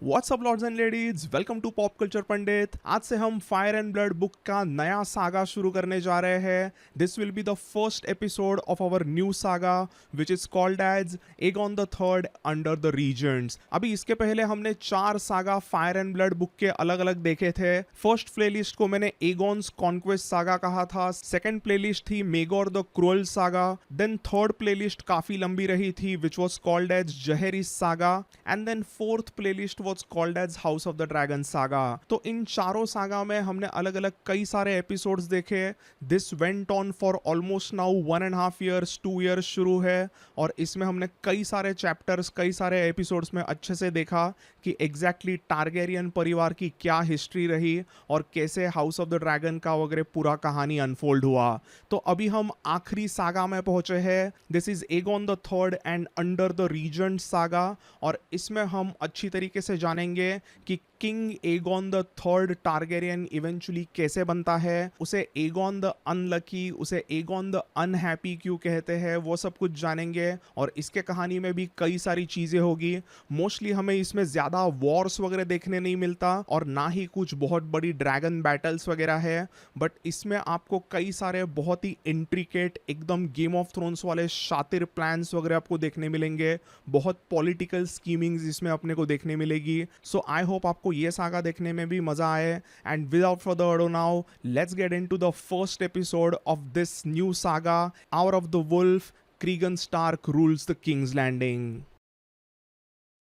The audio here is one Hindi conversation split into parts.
WhatsApp lords and ladies, welcome to pop culture Pandit. आज से हम फायर एंड ब्लड बुक का नया सागा शुरू करने जा रहे हैं। This will be the first episode of our new saga which is called as Aegon the Third under the regents. अभी इसके पहले हमने 4 saga fire and blood book के अलग अलग देखे थे। फर्स्ट प्लेलिस्ट को मैंने एगॉन्स कॉन्क्वेस्ट सागा कहा था। सेकंड प्लेलिस्ट थी Maegor the cruel saga. Then third playlist काफी लंबी रही थी which was called as Jaehaerys saga. And then fourth playlist was called as House of the Dragon saga। तो इन चारों सागा में हमने अलग अलग कई सारे एपिसोड्स देखे। This went on for almost now 1.5 years 2 years शुरू है और इसमें हमने कई सारे चैप्टर्स कई सारे एपिसोड्स में अच्छे से देखा कि एग्जैक्टली टारगेरियन परिवार की क्या हिस्ट्री रही और कैसे हाउस ऑफ द ड्रैगन का वगैरह पूरा कहानी अनफोल्ड हुआ। तो अभी हम आखिरी सागा में पहुंचे हैं। This is Aegon the Third and under the regent saga और इसमें हम अच्छी तरीके से जानेंगे कि king Aegon the Third Targaryen eventually कैसे बनता है, उसे एगॉन द अनलकी, उसे एगॉन द अनहैप्पी क्यों कहते हैं, वो सब कुछ जानेंगे। और इसके कहानी में भी कई सारी चीजें होगी। मोस्टली हमें इसमें ज्यादा वॉर्स वगैरह देखने नहीं मिलता और ना ही कुछ बहुत बड़ी ड्रैगन बैटल्स वगैरह है, बट इसमें आपको कई सारे बहुत ही इंट्रिकेट एकदम गेम ऑफ थ्रोन्स वाले शातिर प्लान्स वगैरह आपको देखने मिलेंगे। बहुत पॉलिटिकल स्कीमिंग्स इसमें अपने को देखने मिलेगी। सो आई होप आपको ये सागा देखने में भी मजा आए। And without further ado now let's get into the first episode of this new saga, hour of the wolf, Cregan Stark rules the King's Landing.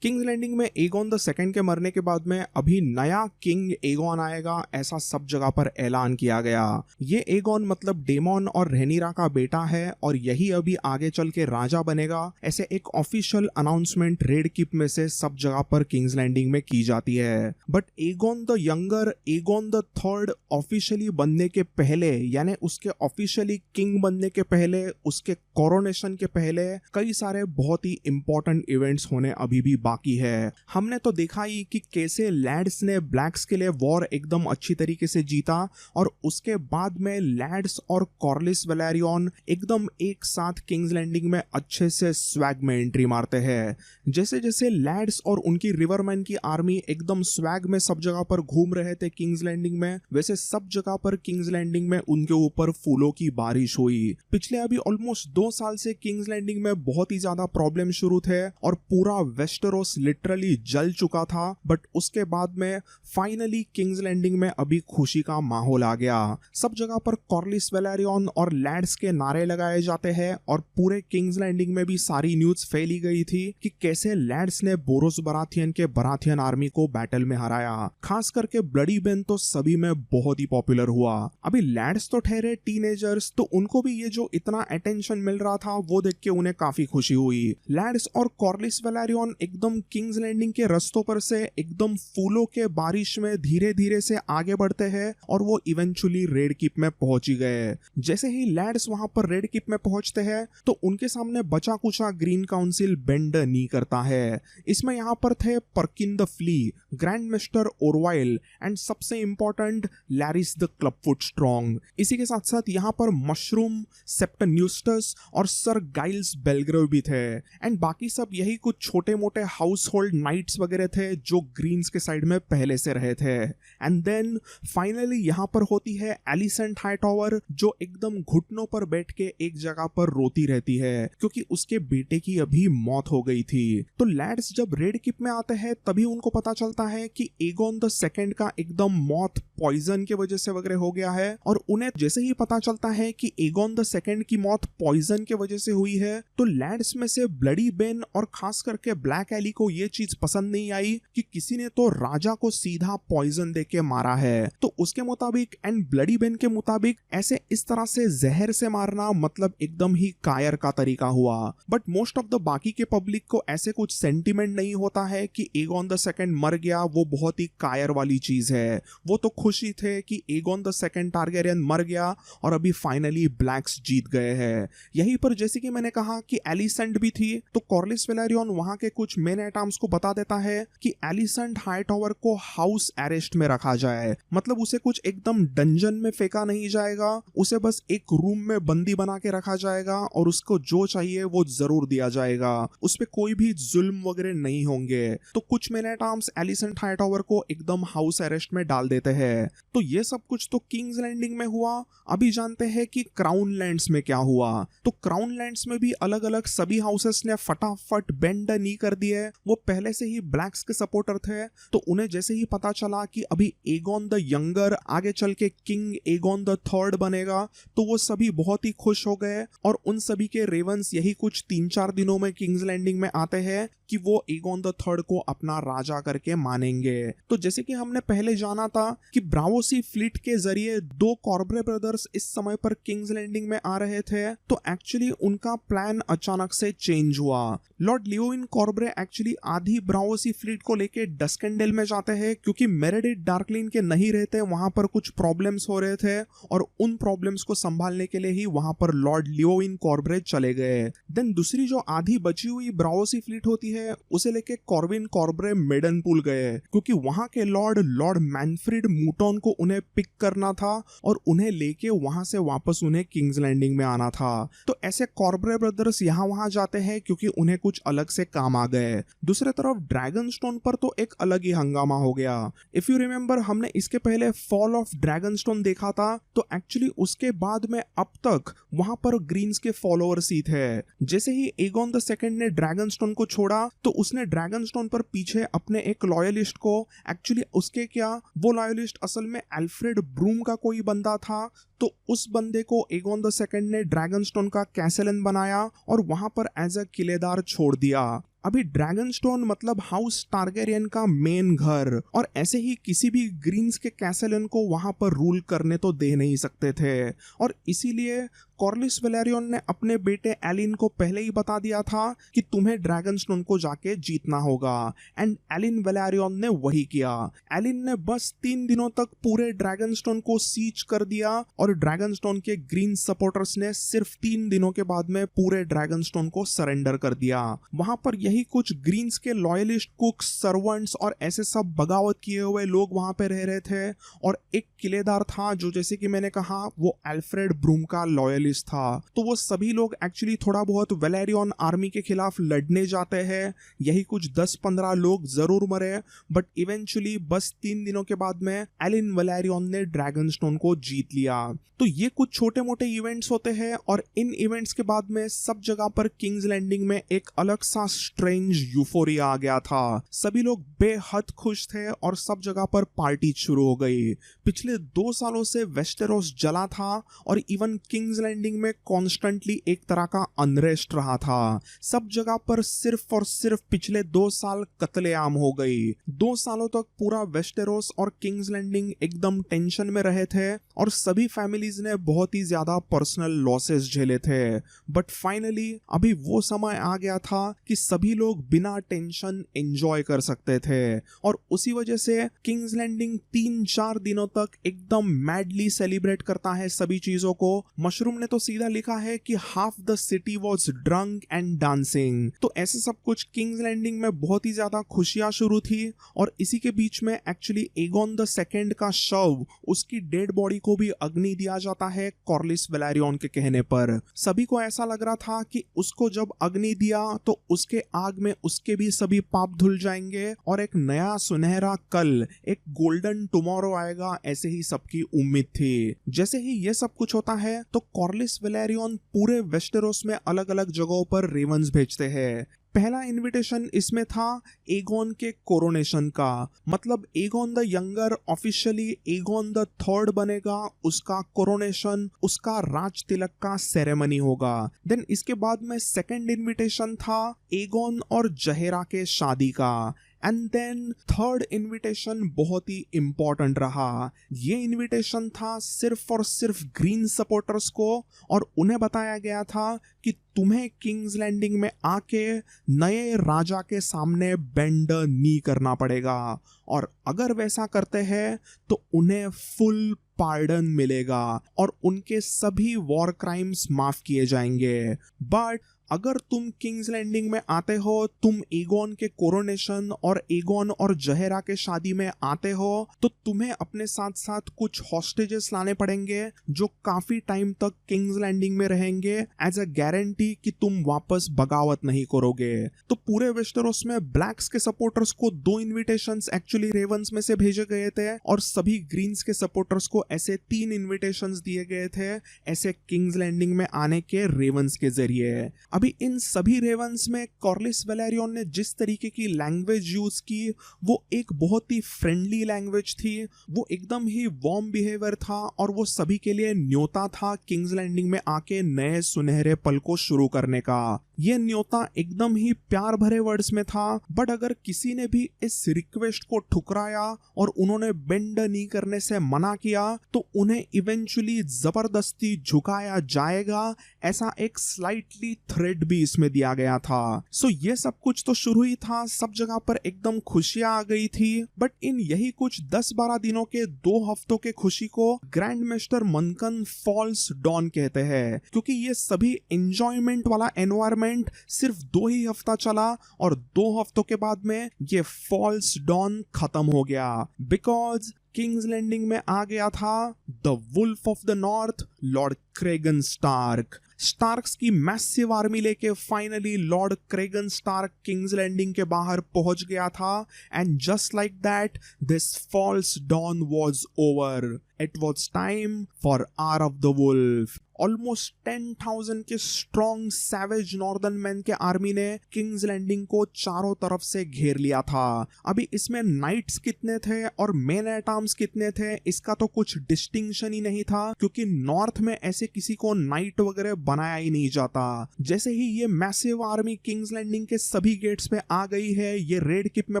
King's Landing में एगॉन द सेकंड के मरने के बाद में अभी नया किंग एगॉन आएगा, ऐसा सब जगह पर ऐलान किया गया। ये एगॉन मतलब डेमोन और रेनिरा का बेटा है और यही अभी आगे चल के राजा बनेगा। ऐसे एक ऑफिशियल अनाउंसमेंट रेड किप में से सब जगह पर किंग्स लैंडिंग में की जाती है। But Aegon the younger, Aegon the third officially बनने के पहले, यानी उसके ऑफिशियली किंग बनने के पहले, उसके कोरोनेशन के पहले कई सारे बहुत ही इंपॉर्टेंट इवेंट्स होने अभी भी बाकी है। हमने तो देखा ही कि कैसे लैड्स ने ब्लैक्स के लिए वॉर एकदम अच्छी तरीके से जीता और उसके बाद में लैड्स और कॉर्लिस वैलेरियन एकदम एक साथ किंग्स लैंडिंग में अच्छे से स्वैग में एंट्री मारते हैं। जैसे जैसे लैड्स और उनकी रिवरमैन की आर्मी एकदम स्वैग में सब जगह पर घूम रहे थे किंग्स लैंडिंग में, वैसे सब जगह पर किंग्स लैंडिंग में उनके ऊपर फूलों की बारिश हुई। पिछले अभी ऑलमोस्ट 2 साल से किंग्स लैंडिंग में बहुत ही ज्यादा प्रॉब्लम शुरू थे और पूरा वेस्टरोस लिटरली जल चुका था। बट उसके बाद में फाइनली किंग्स लैंडिंग में अभी खुशी का माहौल आ गया। सब जगह पर कॉर्लिस वैलेरियन और लैड्स के नारे लगाए जाते हैं और पूरे किंग्स लैंडिंग में भी सारी न्यूज फैली गई थी कि कैसे लैड्स ने बोरोस बराथियन के बराथियन आर्मी को बैटल में हराया। खास करके ब्लडी बेन तो सभी में बहुत ही पॉपुलर हुआ। अभी लैड्स तो ठहरे टीनेजर्स, तो उनको भी ये जो इतना अटेंशन मिल रहा था वो देख के उन्हें काफी खुशी हुई। लैड्स और कॉर्लिस वैलेरियन एकदम किंग्स लैंडिंग के रस्तों पर से एकदम फूलों के बारिश में धीरे धीरे से आगे बढ़ते हैं और वो इवेंचुअली रेड कीप में पहुंच ही गए। जैसे ही लैड्स वहां पर रेड कीप में पहुंचते हैं तो उनके सामने बचा कुचा ग्रीन काउंसिल बेंड नहीं करता है। इसमें यहाँ पर थे Perkin the Flea, grand mister Orwyle and सबसे important Larys the Clubfoot Strong. इसी के साथ साथ यहाँ पर मशरूम, सेप्टन्यूस्टस और सर गाइल्स बेलग्रेव भी थे। एंड बाकी सब यही कुछ छोटे मोटे हाउस होल्ड नाइट्स वगैरह थे जो ग्रीन्स के साइड में पहले से रहे थे। एंड देन फाइनली यहाँ पर होती है एलिसेंट हाईटावर, जो एकदम घुटनों पर बैठ के एक जगह पर रोती रहती है क्योंकि उसके बेटे की अभी मौत हो गई थी। तो लैड्स जब रेड किप में आते हैं तभी उनको पता चलता है कि एगॉन द सेकंड का एकदम मौत पॉइजन के वजह से वगैरह हो गया है। और उन्हें जैसे ही पता चलता है कि एगॉन द सेकंड की मौत पॉइजन के वजह से हुई है तो लैड्स में से ब्लडी बेन और खास करके ब्लैक एली को ये चीज पसंद नहीं आई कि किसी ने तो राजा को सीधा पॉइजन देके मारा है। तो उसके मुताबिक एंड ब्लडी बेन के मुताबिक ऐसे इस तरह से जहर से मारना मतलब एकदम ही कायर का तरीका हुआ। बट मोस्ट ऑफ द बाकी के पब्लिक को ऐसे कुछ सेंटिमेंट नहीं होता है कि एगॉन द सेकंड मर गया, वो बहुत ही कायर वाली चीज है। वो तो खुद खुशी थे कि एगोन द सेकंड टारगेरियन मर गया और अभी फाइनली ब्लैक्स जीत गए हैं। यहीं पर जैसे कि मैंने कहा कि एलिसेंट भी थी, तो कॉर्लिस वेलेरियन वहां के कुछ मेन एटम्स को बता देता है कि एलिसेंट हाईटावर को हाउस अरेस्ट में रखा जाए, मतलब उसे कुछ एकदम डंजन में फेंका नहीं जाएगा, उसे बस एक रूम में बंदी बना के रखा जाएगा और उसको जो चाहिए वो जरूर दिया जाएगा, उस पे कोई भी जुल्म वगैरह नहीं होंगे। तो कुछ मेन एटम्स एलिसेंट हाईटावर को एकदम हाउस अरेस्ट में डाल देते हैं। तो ये सब कुछ तो किंग्स लैंडिंग में हुआ। अभी जानते हैं कि क्राउन लैंड्स में क्या हुआ। तो क्राउन लैंड्स में भी अलग अलग सभी हाउसेस ने फटाफट बेंड नी कर दिए। वो पहले से ही ब्लैक्स के सपोर्टर थे, तो उन्हें जैसे ही पता चला कि अभी एगोन द यंगर आगे चल के किंग एगोन द थर्ड बनेगा, तो वो सभी बहुत ही खुश हो गए और उन सभी के रेवंस यही कुछ 3-4 दिनों में किंग्स लैंडिंग में आते हैं कि वो एगोन द थर्ड को अपना राजा करके मानेंगे। तो जैसे कि हमने पहले जाना था कि ब्रावोसी फ्लीट के जरिए 2 कॉर्बरे ब्रदर्स इस समय पर किंग्स लैंडिंग में आ रहे थे, तो एक्चुअली उनका प्लान अचानक से चेंज हुआ। लॉर्ड लियोइन कॉर्बरे एक्चुअली आधी ब्रावोसी फ्लीट को लेके डस्केंडेल में जाते हैं, क्योंकि मेरेडिथ डार्कलिन के नहीं रहते वहां पर कुछ प्रॉब्लम्स हो रहे थे और उन प्रॉब्लम्स को संभालने के लिए ही वहां पर लॉर्ड लियोइन कॉर्बरे चले गए। देन दूसरी जो आधी बची हुई ब्रावोसी फ्लीट होती है उसे लेके कॉर्विन कॉर्बरे मेडनपूल गए, क्योंकि वहां के लॉर्ड मैनफ्रीड मूटॉन को उन्हें पिक करना था और उन्हें लेके वहां से वापस उन्हें किंग्स लैंडिंग में आना था। तो ऐसे कॉर्बरे ब्रदर्स यहाँ वहां जाते हैं क्योंकि उन्हें कुछ अलग से काम आ गए। दूसरी तरफ ड्रैगनस्टोन पर तो एक अलग ही हंगामा हो गया। इफ यू रिमेम्बर, हमने इसके पहले फॉल ऑफ ड्रैगनस्टोन देखा था, तो एक्चुअली उसके बाद में अब तक वहां पर ग्रीन्स के फॉलोअर्स ही थे। जैसे ही एगोन द सेकंड ने ड्रैगनस्टोन को छोड़ा, तो उसने ड्रैगनस्टोन पर पीछे अपने एक लॉयलिस्ट को, एक्चुअली उसके क्या, वो लॉयलिस्ट असल में एल्फ्रेड ब्रूम का कोई बंदा था, तो उस बंदे को एगोन द सेकंड ने ड्रैगनस्टोन का कैसलन बनाया और वहां पर एज अ किलेदार छोड़ दिया। अभी ड्रैगनस्टोन मतलब हाउस टारगेरियन का मेन घर, और ऐसे ही किसी भी ग्रीन्स के कैसलन को वहां पर रूल करने तो दे नहीं सकते थे, और इसीलिए कॉर्लिस वेलेरियन ने अपने बेटे एलिन को पहले ही बता दिया था कि तुम्हें ड्रैगनस्टोन को जाके जीतना होगा, एंड एलिन वेलेरियन ने वही किया। एलिन ने बस 3 दिनों तक पूरे ड्रैगनस्टोन को सीज कर दिया और ड्रैगनस्टोन के ग्रीन सपोर्टर्स ने सिर्फ 3 दिनों के बाद में पूरे ड्रैगनस्टोन को सरेंडर कर दिया। वहां पर यही कुछ ग्रीन्स के लॉयलिस्ट कुक्स, सर्वेंट्स और ऐसे सब बगावत किए हुए लोग वहां पे रह रहे थे, और एक किलेदार था जो, जैसे कि मैंने कहा, वो एल्फ्रेड ब्रूम का लॉयलिस्ट था। तो वो सभी लोग एक्चुअली थोड़ा बहुत वेलेरियन आर्मी के खिलाफ लड़ने जाते हैं। यही कुछ 10-15 लोग जरूर मरे, बट इवेंचुअली बस 3 दिनों के बाद में एलिन वेलेरियन ने ड्रैगनस्टोन को जीत लिया। तो ये कुछ छोटे मोटे इवेंट्स होते हैं, और इन इवेंट्स के बाद में सब जगह पर किंग्स लैंडिंग में एक अलग सा स्ट्रेंज यूफोरिया आ गया था। सभी लोग बेहद खुश थे और सब जगह पर पार्टी शुरू हो गई। पिछले 2 सालों से वेस्टेरोस जला था और इवन किंग्स लैंडिंग में कॉन्स्टेंटली एक तरह का अनरेस्ट रहा था। सब जगह पर सिर्फ और सिर्फ पिछले 2 साल कत्लेआम हो गई। 2 सालों तक पूरा वेस्टेरोस और किंग्स लैंडिंग एकदम टेंशन में रहे थे और सभी फैमिलीज ने बहुत ही ज्यादा पर्सनल लॉसेस झेले थे। बट फाइनली अभी वो समय आ गया था कि सभी लोग बिना टेंशन एंजॉय कर सकते थे, और उसी वजह से किंग्स लैंडिंग 3-4 दिनों तक एकदम मैडली सेलिब्रेट करता है सभी चीजों को। मशरूम ने तो सीधा लिखा है कि half the city was drunk and dancing. तो ऐसे सब कुछ किंग्स लैंडिंग में बहुत ही ज्यादा खुशियां शुरू थी, और इसी के बीच में एक्चुअली एगोन द सेकंड का शव, उसकी डेड बॉडी को भी अग्नि दिया जाता है कॉर्लिस वेलेरियन के कहने पर। सभी को ऐसा लग रहा था कि उसको जब अग्नि दिया तो उसके आग में उसके भी सभी पाप धुल जाएंगे और एक नया सुनहरा कल, एक गोल्डन टुमारो आएगा, ऐसे ही सबकी उम्मीद थी। जैसे ही ये सब कुछ होता है तो कॉर्लिस वेलेरियन पूरे वेस्टेरोस में अलग अलग जगहों पर रेवंस भेजते हैं। पहला इनविटेशन इसमें था एगोन के कोरोनेशन का, मतलब Aegon the younger officially Aegon the third बनेगा, उसका कोरोनेशन, उसका राज तिलक का सेरेमनी होगा। देन इसके बाद में सेकंड इनविटेशन था एगोन और जहेरा के शादी का, एंड देन थर्ड इनविटेशन बहुत ही इंपॉर्टेंट रहा। ये इनविटेशन था सिर्फ और सिर्फ ग्रीन सपोर्टर्स को, और उन्हें बताया गया था कि तुम्हें किंग्स लैंडिंग में आके नए राजा के सामने बेंड नी करना पड़ेगा, और अगर वैसा करते हैं तो उन्हें फुल पार्डन मिलेगा और उनके सभी वॉर क्राइम्स माफ किए जाएंगे। बट अगर तुम किंग्स लैंडिंग में आते हो, तुम एगोन के कोरोनेशन और एगोन और जहेरा के शादी में आते हो, तो तुम्हें अपने साथ साथ कुछ हॉस्टेजेस लाने पड़ेंगे जो काफी टाइम तक किंग्स लैंडिंग में रहेंगे एज अ गारंटी कि तुम वापस बगावत नहीं करोगे। तो पूरे वेस्टरोस में ब्लैक्स के सपोर्टर्स को 2 इन्विटेशंस एक्चुअली रेवंस में से भेजे गए थे, और सभी ग्रीन्स के सपोर्टर्स को ऐसे 3 इन्विटेशंस दिए गए थे ऐसे किंग्स लैंडिंग में आने के रेवंस के जरिए। अभी इन सभी रेवंस में कॉर्लिस वेलेरियन ने जिस तरीके की लैंग्वेज यूज की, वो एक बहुत ही फ्रेंडली लैंग्वेज थी, वो एकदम ही वार्म बिहेवियर था, और वो सभी के लिए न्योता था किंग्स लैंडिंग में आके नए सुनहरे पल को शुरू करने का। ये न्योता एकदम ही प्यार भरे वर्ड्स में था, बट अगर किसी ने भी इस रिक्वेस्ट को ठुकराया और उन्होंने बेंड नहीं करने से मना किया, तो उन्हें इवेंचुअली जबरदस्ती झुकाया जाएगा, ऐसा एक स्लाइटली थ्रेड भी इसमें दिया गया था। सो ये सब कुछ तो शुरू ही था, सब जगह पर एकदम खुशियां आ गई थी, बट इन यही कुछ 10-12 दिनों के 2 हफ्तों के खुशी को ग्रैंड मास्टर मंकन फॉल्स डॉन कहते हैं, क्योंकि ये सभी एंजॉयमेंट वाला एनवायरमेंट सिर्फ 2 ही हफ्ता चला, और 2 हफ्तों के बाद में ये फॉल्स डॉन खत्म हो गया, बिकॉज किंग्स लैंडिंग में आ गया था the wolf of the north, lord Cregan Stark. Starks की मैसिव आर्मी लेके finally lord Cregan Stark King's Landing के बाहर पहुंच गया था, and just like that this false dawn was over. It was time for hour of the wolf. Almost 10,000 के स्ट्रॉन्ग सैवेज नॉर्दर्न मैन के आर्मी ने किंग्स लैंडिंग को चारों तरफ से घेर लिया था। अभी इसमें नाइट्स कितने थे और मेन एट आर्म्स कितने थे, इसका तो कुछ डिस्टिंक्शन ही नहीं था, क्योंकि नॉर्थ में ऐसे किसी को नाइट वगैरह बनाया ही नहीं जाता। जैसे ही ये मैसिव आर्मी किंग्स लैंडिंग के सभी गेट्स पे आ गई है, ये रेड किप में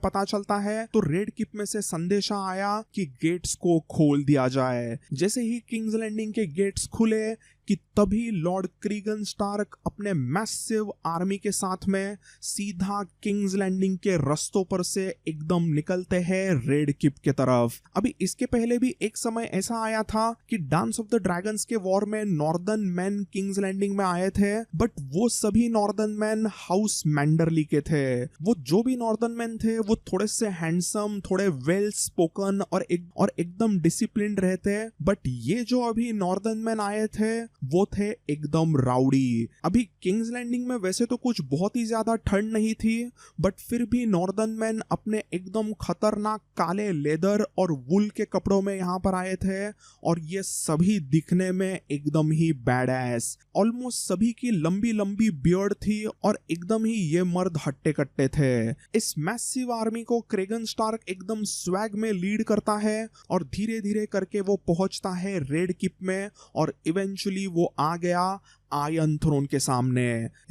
पता चलता है, तो रेड किप में से संदेशा आया कि गेट्स को खोल दिया जाए। जैसे ही किंग्स लैंडिंग के गेट्स खुले कि तभी लॉर्ड क्रीगन स्टार्क अपने मैसिव आर्मी के साथ में सीधा किंग्स लैंडिंग के रास्तों पर से एकदम निकलते हैं रेड किप के तरफ। अभी इसके पहले भी एक समय ऐसा आया था कि डांस ऑफ द ड्रैगन्स के वॉर में नॉर्दर्न मैन किंग्स लैंडिंग में आए थे, बट वो सभी नॉर्दर्न मैन हाउस मैंडरली के थे। वो जो भी नॉर्दर्न मैन थे वो थोड़े से हैंडसम, थोड़े वेल स्पोकन और एकदम डिसिप्लिन रहते, बट ये जो अभी नॉर्दर्न मैन आए थे वो थे एकदम राउडी। अभी किंग्स लैंडिंग में वैसे तो कुछ बहुत ही ज्यादा ठंड नहीं थी, बट फिर भी नॉर्दर्न मैन अपने एकदम खतरनाक काले लेदर और वुल के कपड़ों में यहाँ पर आए थे, और ये सभी दिखने में एकदम ही बैडएस। ऑलमोस्ट सभी की लंबी लंबी बियर्ड थी और एकदम ही ये मर्द हट्टे कट्टे थे। इस मैसिव आर्मी को क्रेगन स्टार्क एकदम स्वैग में लीड करता है, और धीरे धीरे करके वो पहुंचता है रेड किप में, और इवेंचुअली वो आ गया आयरन थ्रोन के सामने।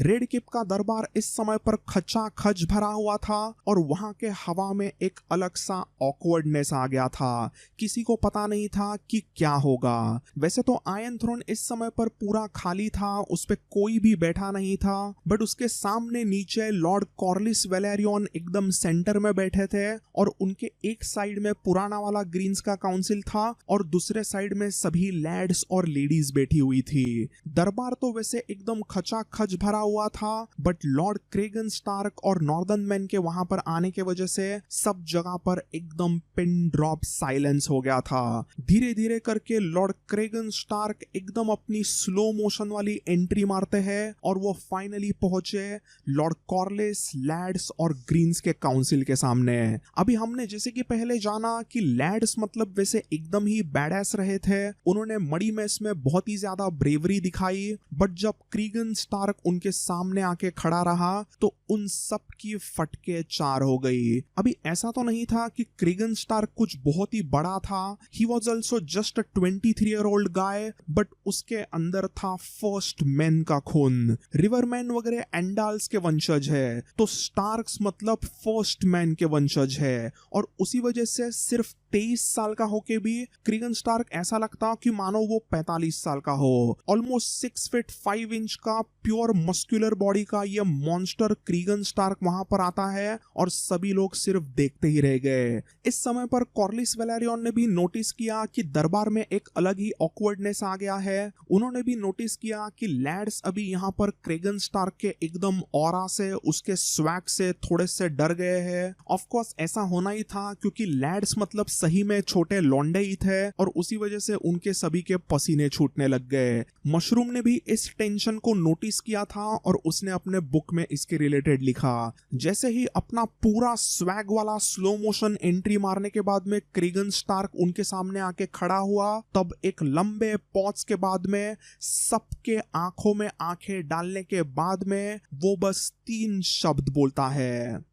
रेड किप का दरबार इस समय पर खचाखच भरा हुआ था, और वहां के हवा में एक अलग सा ऑकवर्डनेस आ गया था। किसी को पता नहीं था कि क्या होगा। वैसे तो आयरन थ्रोन इस समय पर पूरा खाली था, उस पे कोई भी बैठा नहीं था, बट उसके सामने नीचे लॉर्ड कॉर्लिस वेलेरियन एकदम सेंटर में बैठे थे, और उनके एक साइड में पुराना वाला ग्रीन्स का काउंसिल था, और दूसरे साइड में सभी लैड्स और लेडीज बैठी हुई थी। दरबार तो वैसे एकदम खचाखच भरा हुआ था, बट लॉर्ड क्रेगन स्टार्क और नॉर्दर्न मैन के वहां पर आने के वजह से सब जगह पर एकदम पिन ड्रॉप साइलेंस हो गया था। धीरे धीरे करके लॉर्ड क्रेगन स्टार्क एकदम अपनी स्लो मोशन वाली एंट्री मारते हैं, और वो फाइनली पहुंचे लॉर्ड कॉर्लिस, लैड्स और ग्रीन्स के काउंसिल के सामने। अभी हमने जैसे कि पहले जाना कि लैड्स मतलब वैसे एकदम ही बैडएस रहे थे, उन्होंने मड़ी मेस में बहुत ही ज्यादा ब्रेवरी दिखाई, बट जब क्रीगन स्टार्क उनके सामने आके खड़ा रहा तो उन सब की फटके चार हो गई। अभी ऐसा तो नहीं था कि क्रीगन स्टार्क कुछ बहुत ही बड़ा था, he was also just a 23-year-old guy, but उसके अंदर था फर्स्ट मैन का खून। रिवरमैन वगैरह एंडाल्स के वंशज है, तो स्टार्क्स मतलब फर्स्ट मैन के वंशज है, और उसी वजह से सिर्फ 23 साल का होके भी क्रीगन स्टार्क ऐसा लगता कि मानो वो 45 साल का हो। ऑलमोस्ट 6 फीट 5 इंच का प्योर मस्कुलर बॉडी का ये मॉन्स्टर क्रीगन स्टार्क वहां पर आता है और सभी लोग सिर्फ देखते ही रह गए। इस समय पर कॉर्लिस वेलेरियन ने भी नोटिस किया कि दरबार में एक अलग ही ऑकवर्डनेस आ गया है। उन्होंने भी नोटिस किया कि लैड्स अभी यहाँ पर क्रीगन स्टार्क के एकदम ऑरा से, उसके स्वैग से थोड़े से डर गए हैं। ऑफ कोर्स ऐसा होना ही था क्योंकि लैड्स मतलब सही में छोटे लौंडे ही थे और उसी वजह से उनके सभी के पसीने छूटने लग गए। मशरूम ने भी इस टेंशन को नोटिस किया था और उसने अपने बुक में इसके रिलेटेड लिखा। जैसे ही अपना पूरा स्वैग वाला स्लो मोशन एंट्री मारने के बाद में क्रीगन स्टार्क उनके सामने आके खड़ा हुआ, तब एक लंबे पॉज के बाद में सबके आंखों में आंखें डालने के बाद में वो बस 3 शब्द बोलता है,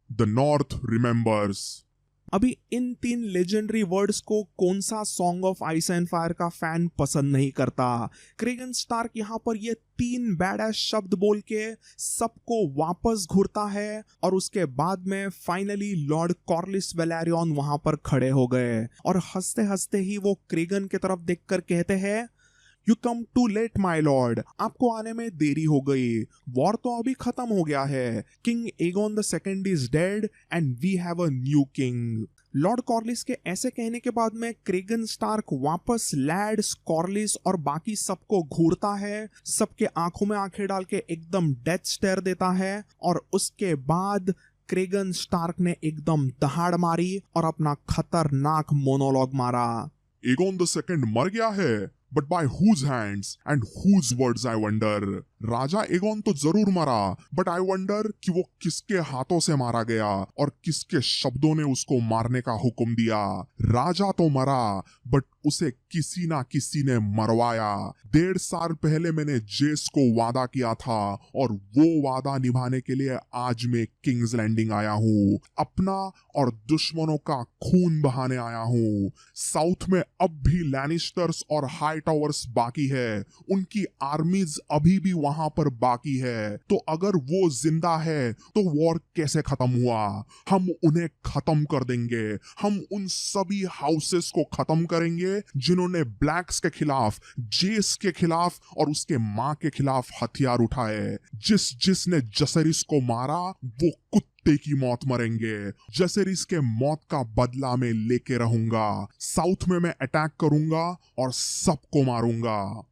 The North remembers. अभी इन 3 लेजेंडरी वर्ड्स को कौन सा song of ice and fire का फैन पसंद नहीं करता। क्रीगन स्टार्क यहाँ पर ये 3 बैड शब्द बोल के सबको वापस घूरता है और उसके बाद में फाइनली लॉर्ड कॉर्लिस वेलेरियन वहां पर खड़े हो गए और हंसते हंसते ही वो क्रीगन की तरफ देखकर कहते हैं, you come too late my lord, आपको आने में देरी हो गई, वॉर तो अभी खत्म हो गया है, king Aegon the second is dead and we have a new king. Lord Corlys के ऐसे कहने के बाद में क्रीगन स्टार्क वापस लैड्स, कॉर्लिस और बाकी सबको घूरता है, सबके आंखों में आंखें डाल के एकदम डेथ स्टेयर देता है और उसके बाद क्रीगन स्टार्क ने एकदम दहाड़ मारी और अपना खतरनाक मोनोलॉग मारा। एगोन द सेकंड मर गया है, but by whose hands and whose words I wonder. Raja Aegon तो जरूर मरा, बट आई वंडर कि वो किसके हाथों से मारा गया और किसके शब्दों ने उसको मारने का हुक्म दिया। राजा तो मरा, बट उसे किसी ना किसी ने मरवाया। 1.5 साल पहले मैंने जेस को वादा किया था और वो वादा निभाने के लिए आज मैं किंग्स लैंडिंग आया हूँ। अपना और दुश्मनों का खून बहाने आया हूँ। साउथ में अब भी लैनिस्टर्स और हाई टावर्स बाकी है, उनकी आर्मीज अभी भी वहां पर बाकी है। तो अगर वो जिंदा है तो वॉर कैसे खत्म हुआ? हम उन्हें खत्म कर देंगे। हम उन सभी हाउसेस को खत्म करेंगे जिन्होंने ब्लैक्स के खिलाफ, जेस के खिलाफ और उसके मां के खिलाफ हथियार उठाए। जिसने जसरिस को मारा वो कुत्ते की मौत मरेंगे। जसरिस के मौत का बदला मैं लेके रहूंगा। साउथ में मैं अटैक करूंगा और सबको मारूंगा।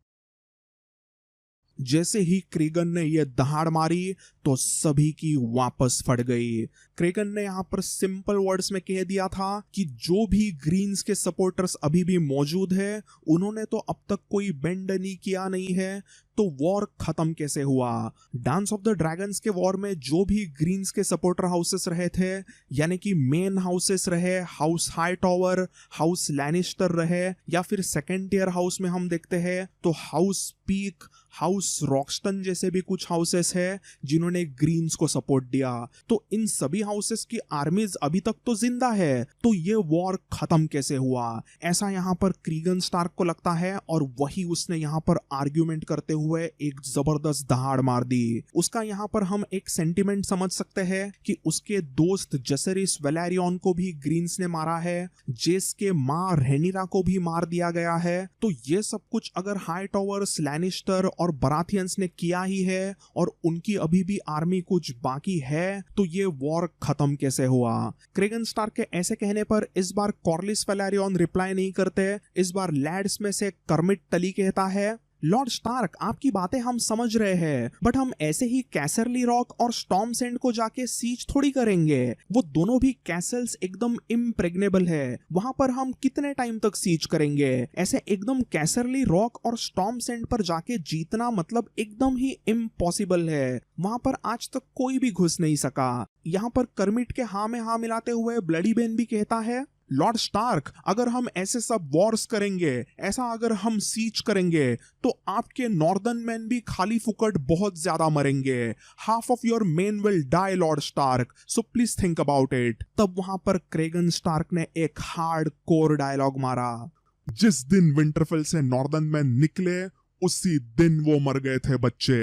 जैसे ही क्रीगन ने यह दहाड़ मारी तो सभी की वापस फट गई। क्रीगन ने यहाँ पर सिंपल वर्ड्स में कह दिया था कि जो भी ग्रीन्स के सपोर्टर्स अभी भी मौजूद है उन्होंने तो अब तक कोई बेंड नहीं किया नहीं है, तो वॉर खत्म कैसे हुआ? डांस ऑफ द ड्रैगन्स के वॉर में जो भी ग्रीन्स के सपोर्टर हाउसेस रहे थे, यानी कि मेन हाउसेस रहे, house high tower, house Lannister रहे, या फिर सेकेंड टियर हाउस में हम देखते हैं तो हाउस पीक, हाउस रॉक्सटन जैसे भी कुछ हाउसेस है जिन्होंने ग्रीन्स को सपोर्ट दिया। तो इन सभी हाउसेस की आर्मीज अभी तक तो जिंदा है, तो ये वॉर खत्म कैसे हुआ? ऐसा यहाँ पर क्रीगन स्टार्क को लगता है और वही उसने यहाँ पर आर्ग्यूमेंट करते हुए एक जबरदस्त दहाड़ मार दी। उसका यहाँ पर हम एक सेंटिमेंट समझ सकते हैं कि उसके दोस्त जसरिस वेलेरियन को भी ग्रीन्स ने मारा है, जेस के मां रेनिरा को भी मार दिया गया है। तो ये सब कुछ अगर हाई टावर्स, लैनिस्टर और बराथियंस ने किया ही है और उनकी अभी भी आर्मी कुछ बाकी है, तो ये वॉर खत्म कैसे हुआ? क्रीगन स्टार्क के ऐसे कहने पर इस बार कॉर्लिस वेलेरियन रिप्लाई नहीं करते। इस बार लैड्स में से कर्मिट टली कहता है, लॉर्ड स्टार्क आपकी बातें हम समझ रहे हैं, बट हम ऐसे ही कैसरली रॉक और स्टॉर्म सेंड को जाके सीज थोड़ी करेंगे। वो दोनों भी कैसल्स एकदम इम्प्रेग्नेबल है, वहां पर हम कितने टाइम तक सीज करेंगे? ऐसे एकदम कैसरली रॉक और स्टॉर्म सेंड पर जाके जीतना मतलब एकदम ही इम्पॉसिबल है। वहां पर आज तक कोई भी घुस नहीं सका। यहाँ पर कर्मिट के हाँ में हाँ मिलाते हुए ब्लडी बेन भी कहता है, लॉर्ड स्टार्क, अगर हम ऐसे सब वॉर्स करेंगे, ऐसा अगर हम सीच करेंगे, तो आपके नॉर्दर्न मैन भी खाली फुकट बहुत ज्यादा मरेंगे. Half of your men will die Lord Stark, so please think about it. तब वहां पर क्रेगन स्टार्क ने एक हार्ड कोर डायलॉग मारा. जिस दिन विंटरफेल से नॉर्दर्न मैन निकले उसी दिन वो मर गए थे बच्चे.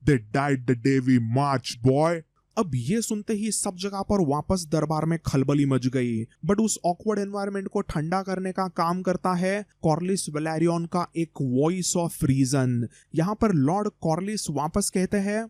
They died the day we march boy. अब ये सुनते ही सब जगह पर वापस दरबार में खलबली मच गई. बट उस ऑकवर्ड एनवायरनमेंट को ठंडा करने का काम करता है कॉर्लिस वेलेरियन का एक वॉइस ऑफ रीजन. यहाँ पर लॉर्ड कॉर्लिस वापस कहते हैं,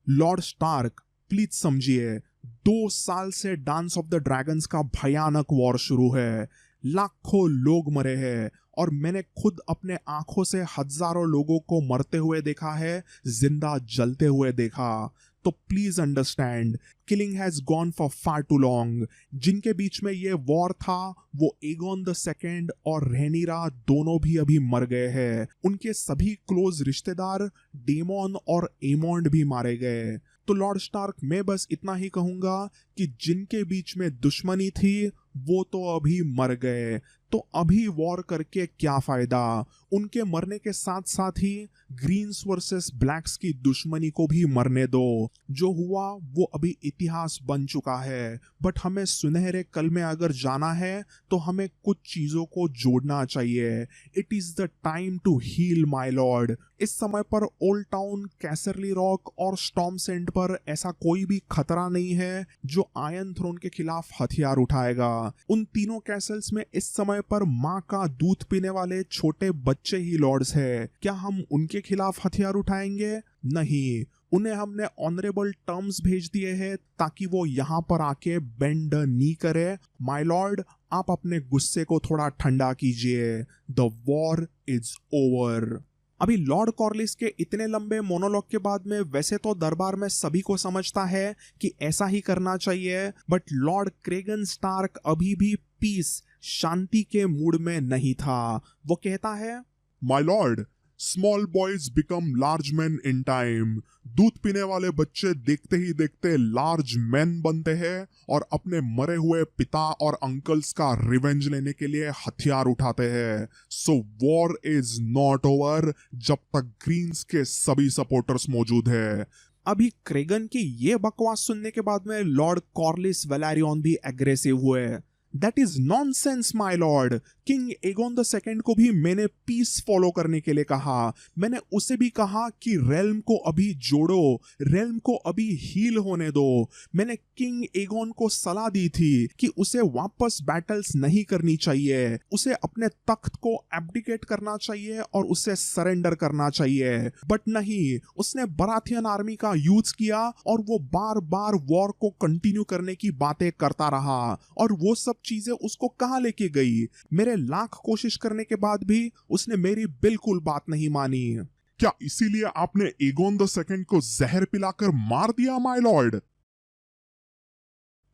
लॉर्ड स्टार्क प्लीज समझिए, 2 साल से डांस ऑफ द ड्रैगन्स का भयानक वॉर शुरू है. लाखों लोग मरे हैं और मैंने खुद अपने आंखों से हजारों लोगों को मरते हुए देखा है, जिंदा जलते हुए देखा. तो please understand, killing has gone for far too long. जिनके बीच में ये वॉर था वो एगोन द सेकेंड और रेनिरा दोनों भी अभी मर गए हैं. उनके सभी क्लोज रिश्तेदार डेमोन और एमोंड भी मारे गए. तो लॉर्ड स्टार्क, मैं बस इतना ही कहूंगा कि जिनके बीच में दुश्मनी थी वो तो अभी मर गए, तो अभी वॉर करके क्या फायदा. उनके मरने के साथ साथ ही ग्रीन्स वर्सेस ब्लैक्स की दुश्मनी को भी मरने दो. जो हुआ वो अभी इतिहास बन चुका है. बट हमें सुनहरे कल में अगर जाना है तो हमें कुछ चीजों को जोड़ना चाहिए. It is the time to heal my lord. इस समय पर ओल्ड टाउन, कैसरली रॉक और स्टॉर्म सेंट पर ऐसा कोई भी खतरा नहीं है जो आयरन थ्रोन के खिलाफ हथियार उठाएगा. उन तीनों कैसल्स में इस समय पर माँ का दूध पीने वाले छोटे बच्चे ही लॉर्ड्स है. क्या हम उनके खिलाफ हथियार उठाएंगे? नहीं. उन्हें हमने ऑनरेबल टर्म्स भेज दिए हैं ताकि वो यहाँ पर आके बेंड नी करे. माय लॉर्ड, आप अपने गुस्से को थोड़ा ठंडा कीजिए. The war is over. अभी लॉर्ड कॉर्लिस के इतने लंबे मोनोलॉग के बाद में वैसे तो दरबार में सभी को समझता है कि ऐसा ही करना चाहिए. बट लॉर्ड क्रेगन स्टार्क अभी भी पीस, शांति के मूड में नहीं था. वो कहता है, my Lord, small boys become large man in time. दूध पीने वाले बच्चे देखते ही देखते लार्ज मैन बनते हैं और अपने मरे हुए पिता और अंकल्स का रिवेंज लेने के लिए हथियार उठाते हैं. सो वॉर इज नॉट ओवर जब तक ग्रीन्स के सभी सपोर्टर्स मौजूद है. अभी क्रेगन की ये बकवास सुनने के बाद में लॉर्ड कॉर्लिस वेलेरियन भी एग्रेसिव हुए. That is nonsense my Lord. King Aegon the second को भी मैंने पीस फॉलो करने के लिए कहा. मैंने उसे भी कहा कि रेल्म को अभी जोड़ो, रेल्म को अभी हील होने दो. मैंने किंग एगोन को सलाह दी थी कि उसे वापस बैटल्स नहीं करनी चाहिए, उसे अपने तख्त को एब्डिकेट करना चाहिए और उसे सरेंडर करना चाहिए. बट नहीं, उसने बराथियन आर्मी का यूज किया और वो बार बार वॉर को कंटिन्यू करने की बातें करता रहा. और वो सब चीजें उसको कहां लेके गई? मेरे लाख कोशिश करने के बाद भी उसने मेरी बिल्कुल बात नहीं मानी. क्या इसीलिए आपने एगोन द सेकेंड को जहर पिलाकर मार दिया माय लॉर्ड?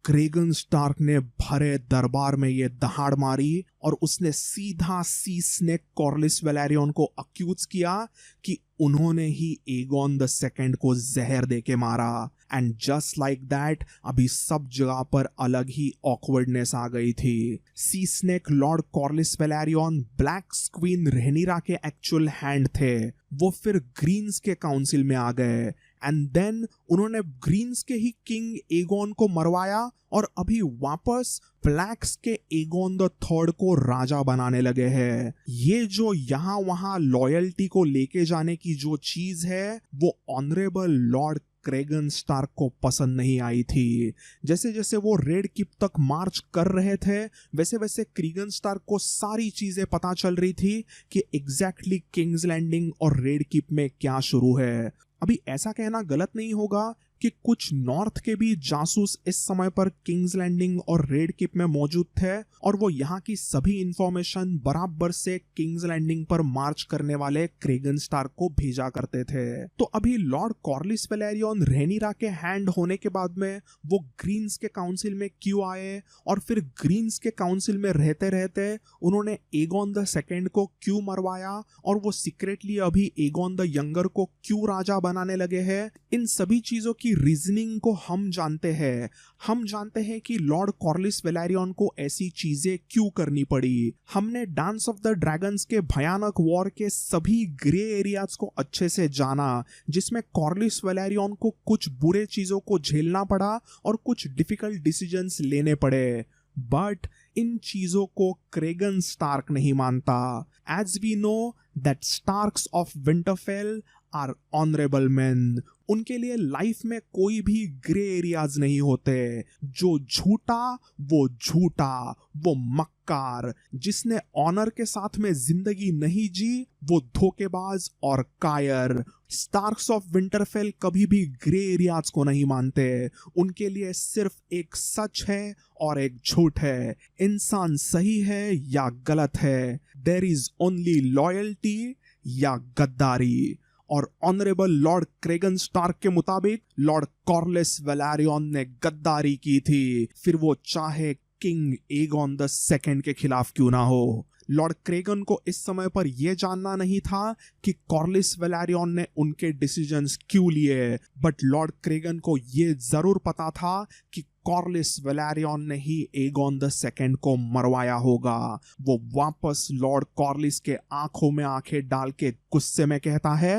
क्रेगन स्टार्क ने भरे दरबार में ये दहाड़ मारी और उसने सीधा सी स्नेक कॉर्लिस वेलेरियन को अक्यूज किया कि उन्होंने ही एगोन द सेकेंड को जहर देके मारा. एंड जस्ट लाइक दैट अभी सब जगह पर अलग ही ऑकवर्डनेस आ गई थी. Sea snake lord Corlys Velaryon black queen Rhaenyra के एक्चुअल हैंड थे. वो फिर ग्रीन्स के काउंसिल में आ गए एंड देन उन्होंने ग्रीन्स के ही किंग एगोन को मरवाया और अभी वापस ब्लैक्स के एगोन द थर्ड को राजा बनाने लगे हैं. ये जो यहाँ वहां लॉयल्टी को लेके जाने की जो चीज है वो ऑनरेबल लॉर्ड क्रेगन स्टार्क को पसंद नहीं आई थी. जैसे जैसे वो रेड कीप तक मार्च कर रहे थे वैसे वैसे क्रेगन स्टार्क को सारी चीजें पता चल रही थी कि एग्जैक्टली किंग्स लैंडिंग और रेड कीप में क्या शुरू है. अभी ऐसा कहना गलत नहीं होगा कि कुछ नॉर्थ के भी जासूस इस समय पर किंग्स लैंडिंग और रेड कीप में मौजूद थे और वो यहाँ की सभी इंफॉर्मेशन बराबर से किंग्स लैंडिंग पर मार्च करने वाले क्रेगन स्टार्क को भेजा करते थे. तो अभी लॉर्ड कॉर्लिस वेलेरियन रेनिरा के हैंड होने के बाद में वो ग्रीन्स के काउंसिल में क्यों आए और फिर ग्रीन्स के काउंसिल में रहते रहते उन्होंने एगोन द सेकेंड को क्यों मरवाया और वो सीक्रेटली अभी एगोन द यंगर को क्यों राजा बनाने लगे हैं. इन सभी चीजों की की रीजनिंग को हम जानते हैं कि लॉर्ड कॉर्लिस वेलेरियन को ऐसी चीजें क्यों करनी पड़ी। हमने डांस ऑफ द ड्रैगन्स के भयानक वॉर के सभी ग्रे एरियाज को अच्छे से जाना, जिसमें कॉर्लिस वेलेरियन को कुछ बुरे चीजों को झेलना पड़ा और कुछ डिफिकल्ट डिसीजंस लेने पड़े। बट इन चीजों को क्रेगन स्टार्क नहीं मानता। As we know that Starks of Winterfell are honourable man. उनके लिए लाइफ में कोई भी ग्रे एरियाज नहीं होते। जो झूठा, वो मक्कार, जिसने ऑनर के साथ में जिंदगी नहीं जी, वो धोखेबाज और कायर। स्टार्क्स ऑफ विंटरफेल कभी भी ग्रे एरियाज को नहीं मानते। उनके लिए सिर्फ एक सच है और एक झूठ है। इंसान सही है या गलत है। देयर इज ओनली लॉयल्टी या गद्दारी। और ऑनरेबल लॉर्ड क्रेगन स्टार्क के मुताबिक लॉर्ड कॉर्लिस वेलेरियन ने गद्दारी की थी, फिर वो चाहे किंग एगॉन द सेकंड के खिलाफ क्यों ना हो। लॉर्ड क्रेगन को इस समय पर यह जानना नहीं था कि कॉर्लिस वेलेरियन ने उनके डिसीजंस क्यों लिए, बट लॉर्ड क्रेगन को यह जरूर पता था कि कॉर्लिस वेलेरियन ने ही एगॉन द सेकंड को मरवाया होगा। वो वापस लॉर्ड कॉर्लिस के आंखों में आंखें डाल के गुस्से में कहता है,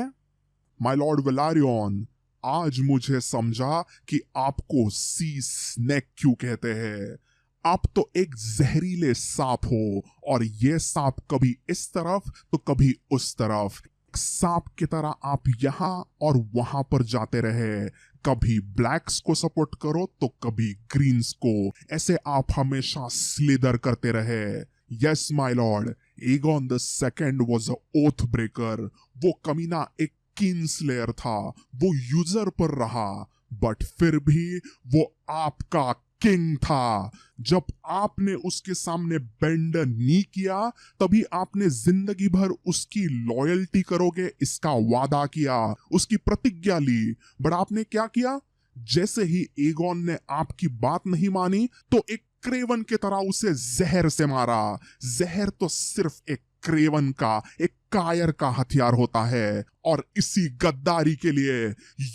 माय लॉर्ड वेलेरियन, आज मुझे समझा कि आपको सी स्नेक क्यों कहते हैं। आप तो एक जहरीले सांप हो और ये सांप कभी इस तरफ तो कभी उस तरफ। सांप की तरह आप यहाँ और वहां पर जाते रहे। कभी ब्लैक्स को सपोर्ट करो तो कभी ग्रीन्स को। ऐसे आप हमेशा स्लिदर करते रहे। Yes my Lord, Aegon the second was a oath breaker. वो कमीना एक किंग्सलेयर था। वो यूजर पर रहा, बट फिर भी वो आपका किंग था। जब आपने उसके सामने बेंड नहीं किया, तभी आपने जिंदगी भर उसकी लॉयल्टी करोगे इसका वादा किया, उसकी प्रतिज्ञा ली। बट आपने क्या किया? जैसे ही एगॉन ने आपकी बात नहीं मानी, तो एक क्रेवन की तरह उसे जहर से मारा। जहर तो सिर्फ एक क्रेवन का, एक कायर का हथियार होता है, और इसी गद्दारी के लिए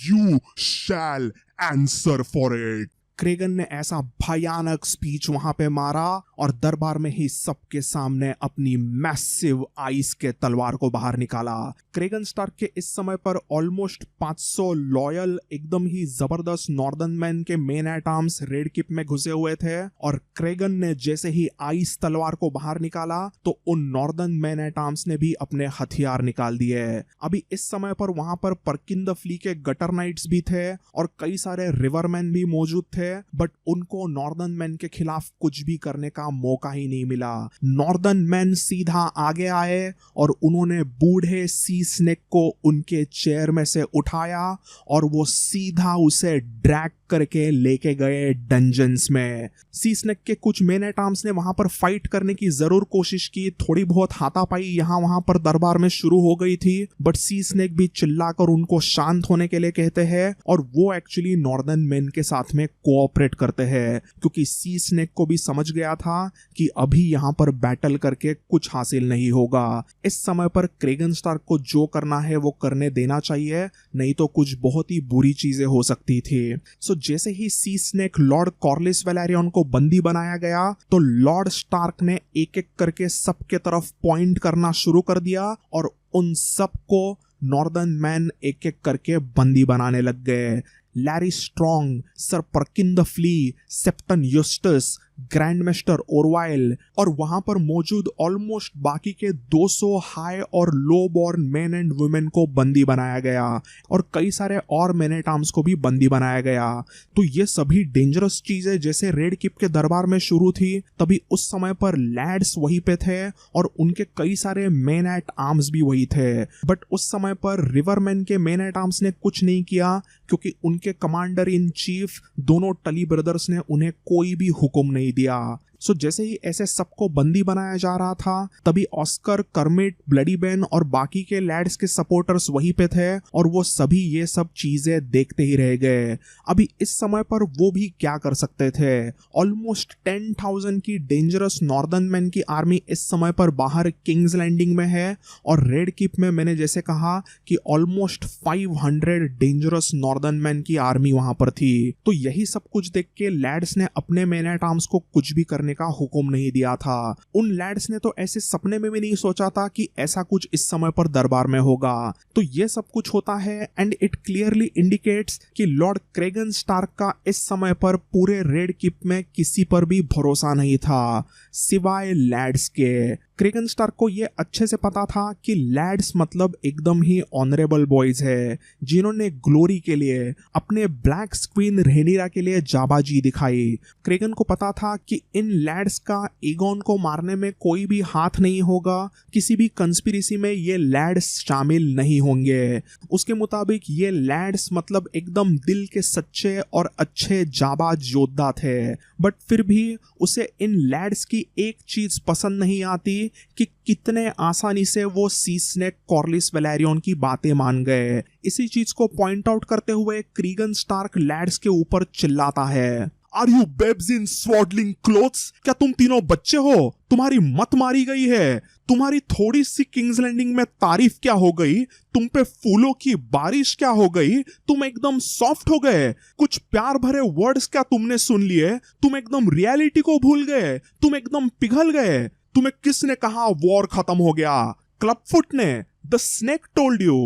you shall answer for it. Cregan ने ऐसा भयानक स्पीच वहां पे मारा और दरबार में ही सबके सामने अपनी मैसिव आइस के तलवार को बाहर निकाला। क्रेगन स्टार्क के इस समय पर ऑलमोस्ट 500 लॉयल एकदम ही जबरदस्त नॉर्दर्न मैन के मेन एट आर्म्स रेड किप में घुसे हुए थे, और क्रेगन ने जैसे ही आइस तलवार को बाहर निकाला तो उन नॉर्दर्न मैन एट आर्म्स ने भी अपने हथियार निकाल दिए। अभी इस समय पर वहां पर परकिन द फ्ली के गटर नाइट्स भी थे और कई सारे रिवरमैन भी मौजूद थे, बट उनको नॉर्दर्न मैन के खिलाफ कुछ भी करने का मौका ही नहीं मिला। नॉर्दर्न मैन सीधा आगे आए और उन्होंने बूढ़े सी स्नेक को उनके चेयर में से उठाया और वो सीधा उसे ड्रैग करके लेके गए डंजन्स में। सी स्नेक के कुछ मेन एट आर्म्स ने वहां पर फाइट करने की जरूर कोशिश की, थोड़ी बहुत हाथापाई यहाँ वहां पर दरबार में शुरू हो गई थी, बट सी स्नेक भी चिल्लाकर उनको शांत होने के लिए कहते हैं, और वो एक्चुअली नॉर्दर्न मैन के साथ में कोऑपरेट करते हैं, क्योंकि सी स्नेक को भी समझ गया था कि अभी यहाँ पर बैटल करके कुछ हासिल नहीं होगा। इस समय पर क्रेगन स्टार्क को जो करना है वो करने देना चाहिए, नहीं तो कुछ बहुत ही बुरी चीजें हो सकती थी। सो जैसे ही सी स्नेक लॉर्ड कॉर्लिस वेलेरियन को बंदी बनाया गया, तो लॉर्ड स्टार्क ने एक एक करके सबके तरफ पॉइंट करना शुरू कर दिया और उन सबको नॉर्दर्न मैन एक एक करके बंदी बनाने लग गए। Larry Strong, sir Perkin the Flea, septon Eustace, grand master Orwyle और वहां पर मौजूद ऑलमोस्ट बाकी के 200 हाई और लो बॉर्न मेन एंड वुमेन को बंदी बनाया गया, और कई सारे और मेन एट आर्म्स को भी बंदी बनाया गया। तो ये सभी डेंजरस चीजें जैसे रेड किप के दरबार में शुरू थी, तभी उस समय पर लैड्स वहीं पे थे और उनके कई सारे मेन एट आर्म्स भी वही थे। बट उस समय पर रिवरमैन के मेन एट आर्म्स ने कुछ नहीं किया, क्योंकि उनके कमांडर इन चीफ दोनों टली ब्रदर्स ने उन्हें कोई भी हुक्म नहीं दिया। सो जैसे ही ऐसे सबको बंदी बनाया जा रहा था तभी ऑस्कर, कर्मिट, ब्लडी बेन और बाकी के लैड्स के सपोर्टर्स वहीं पे थे और वो सभी ये सब चीजें देखते ही रह गए। अभी इस समय पर वो भी क्या कर सकते थे। ऑलमोस्ट 10,000 की डेंजरस नॉर्दर्न मैन की आर्मी इस समय पर बाहर किंग्स लैंडिंग में है और रेड कीप में मैंने जैसे कहा कि ऑलमोस्ट 500 डेंजरस नॉर्दर्न मैन की आर्मी वहां पर थी। तो यही सब कुछ देख के लैड्स ने अपने मैन एट आर्म्स को कुछ भी करने का हुक्म नहीं दिया था। उन लैड्स ने तो ऐसे सपने में भी नहीं सोचा था कि ऐसा कुछ इस समय पर दरबार में होगा। तो ये सब कुछ होता है एंड इट क्लियरली इंडिकेट्स कि लॉर्ड क्रेगन स्टार्क का इस समय पर पूरे रेड कीप में किसी पर भी भरोसा नहीं था सिवाय लैड्स के। क्रेगन स्टार्क को ये अच्छे से पता था कि लैड्स मतलब एकदम ही ऑनरेबल बॉयज है जिन्होंने ग्लोरी के लिए अपने ब्लैक क्वीन रेनिरा के लिए जाबाजी दिखाई। क्रेगन को पता था कि इन लैड्स का एगोन को मारने में कोई भी हाथ नहीं होगा, किसी भी कंस्पिरेसी में ये लैड्स शामिल नहीं होंगे। उसके मुताबिक ये लैड्स मतलब एकदम दिल के सच्चे और अच्छे जाबाज योद्धा थे। बट फिर भी उसे इन लैड्स की एक चीज पसंद नहीं आती कि कितने आसानी से वो सी स्नेक कॉर्लिस वैलेरियन की बातें मान गए। इसी चीज को पॉइंट आउट करते हुए क्रीगन स्टार्क लैड्स के ऊपर चिल्लाता है, are you babes in swaddling clothes? क्या तुम तीनों बच्चे हो? तुम्हारी मत मारी गई है। तुम्हारी थोड़ी सी किंग्स लैंडिंग में तारीफ क्या हो गई? तुम पे फूलों की बारिश क्या हो गई? तुम एकदम सॉफ्ट हो गए। कुछ प्यार भरे वर्ड्स क्या तुमने सुन लिए? तुम एकदम रियलिटी को भूल गए। तुम एकदम पिघल गए। तुम्हें किसने कहा वॉर खत्म हो गया? क्लबफुट ने, the snake told you.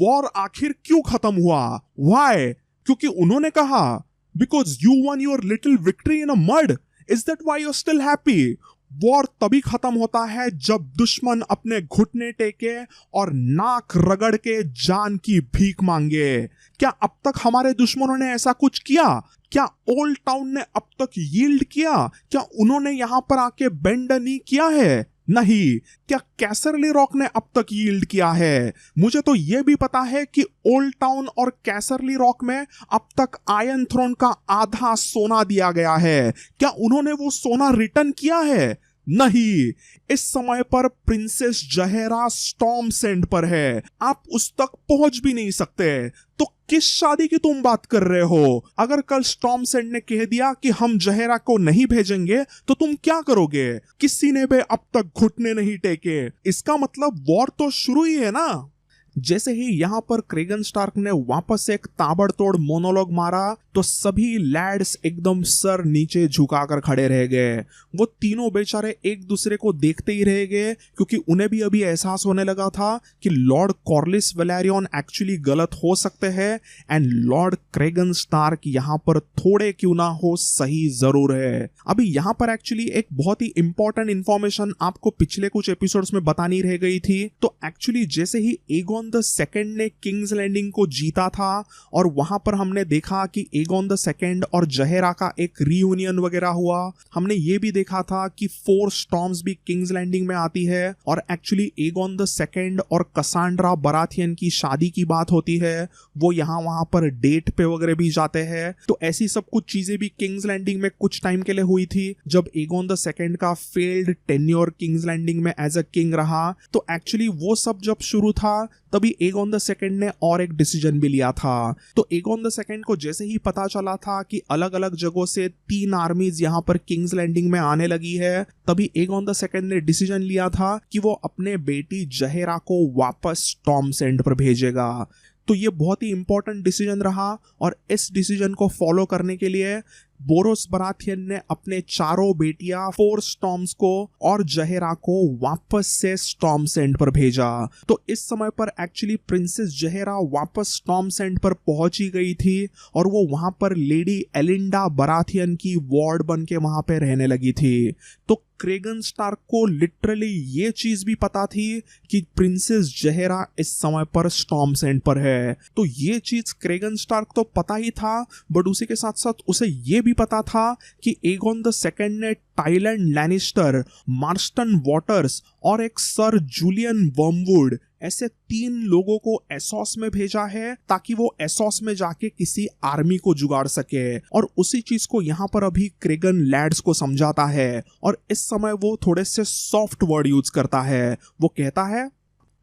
War आखिर क्यों खत्म हुआ? व्हाई? क्योंकि उन्होंने कहा because you won your little victory in a mud. Is that why you're still happy? War तभी खत्म होता है जब दुश्मन अपने घुटने टेके और नाक रगड़ के जान की भीख मांगे। क्या अब तक हमारे दुश्मनों ने ऐसा कुछ किया? क्या ओल्ड टाउन ने अब तक यील्ड किया? क्या उन्होंने यहां पर आके बेंड नहीं किया है? नहीं। क्या कैसरली रॉक ने अब तक यील्ड किया है? मुझे तो यह भी पता है कि ओल्ड टाउन और कैसरली रॉक में अब तक आयरन थ्रोन का आधा सोना दिया गया है। क्या उन्होंने वो सोना रिटर्न किया है? नहीं। इस समय पर प्रिंसेस जहेरा स्टॉर्म सेंड पर है। आप उस तक पहुंच भी नहीं सकते। तो किस शादी की तुम बात कर रहे हो? अगर कल स्टॉर्म सेंड ने कह दिया कि हम जहेरा को नहीं भेजेंगे तो तुम क्या करोगे? किसी ने भी अब तक घुटने नहीं टेके। इसका मतलब वॉर तो शुरू ही है ना। जैसे ही यहां पर क्रेगन स्टार्क ने वापस एक ताबड़तोड़ मोनोलॉग मारा तो सभी लैड्स एकदम सर नीचे झुकाकर खड़े रह गए। वो तीनों बेचारे एक दूसरे को देखते ही रह गए क्योंकि उन्हें भी अभी एहसास होने लगा था कि लॉर्ड कॉर्लिस वैलेरियन एक्चुअली गलत हो सकते हैं एंड लॉर्ड क्रेगन स्टार्क यहां पर थोड़े क्यों ना हो सही जरूर है। अभी यहां पर एक्चुअली एक बहुत ही इंपॉर्टेंट इंफॉर्मेशन आपको पिछले कुछ एपिसोड्स में बतानी रह गई थी। तो एक्चुअली जैसे ही एगोन द सेकंड ने किंग्स लैंडिंग को जीता था और वहां पर हमने देखा कि एगोन द सेकंड और जहेरा का एक रीयूनियन वगैरह हुआ। हमने ये भी देखा था कि 4 स्टॉर्म्स भी किंग्स लैंडिंग में आती है और एक्चुअली एगोन द सेकंड और कसांड्रा बराथियन की शादी की बात होती है। वो यहाँ वहां पर डेट पे वगैरह भी जाते हैं। तो ऐसी सब कुछ चीजें भी किंग्स लैंडिंग में कुछ टाइम के लिए हुई थी जब एगोन द सेकंड का फेल्ड टेन्योर किंग्स लैंडिंग में एज अ किंग रहा। तो एक्चुअली वो सब जब शुरू था तभी एगोन द सेकंड ने और एक डिसीजन भी लिया था। तो एगोन द सेकंड को जैसे ही पता चला था कि अलग अलग जगहों से 3 आर्मीज यहाँ पर किंग्स लैंडिंग में आने लगी है, तभी एगोन द सेकंड ने डिसीजन लिया था कि वो अपने बेटी जहेरा को वापस स्टॉर्म सेंड पर भेजेगा। तो ये बहुत ही इंपॉर्टेंट डिसीजन रहा और इस डिसीजन को फॉलो करने के लिए बोरोस बराथियन ने अपने चारों बेटियां 4 स्टॉर्म्स को और जहेरा को वापस से स्टॉर्म सेंड पर भेजा। तो इस समय पर एक्चुअली प्रिंसेस जहेरा वापस स्टॉर्म सेंड पर पहुंची गई थी और वो वहां पर लेडी एलिंडा बराथियन की वार्ड बन के वहां पे रहने लगी थी। तो क्रेगन स्टार्क को लिटरली ये चीज भी पता थी कि प्रिंसेस जहेरा इस समय पर स्टॉर्म सेंड पर है। तो ये चीज क्रेगन स्टार्क तो पता ही था, बट उसी के साथ साथ उसे ये भी पता था कि एगोन द सेकंड ने टाइलैंड लैनिस्टर, मार्स्टन वॉटर्स और एक सर जूलियन वर्मवुड ऐसे 3 लोगों को एसोस में भेजा है ताकि वो एसोस में जाके किसी आर्मी को जुगाड़ सके। और उसी चीज को यहाँ पर अभी क्रेगन लैड्स को समझाता है और इस समय वो थोड़े से सॉफ्ट वर्ड यूज करता है। वो कहता है,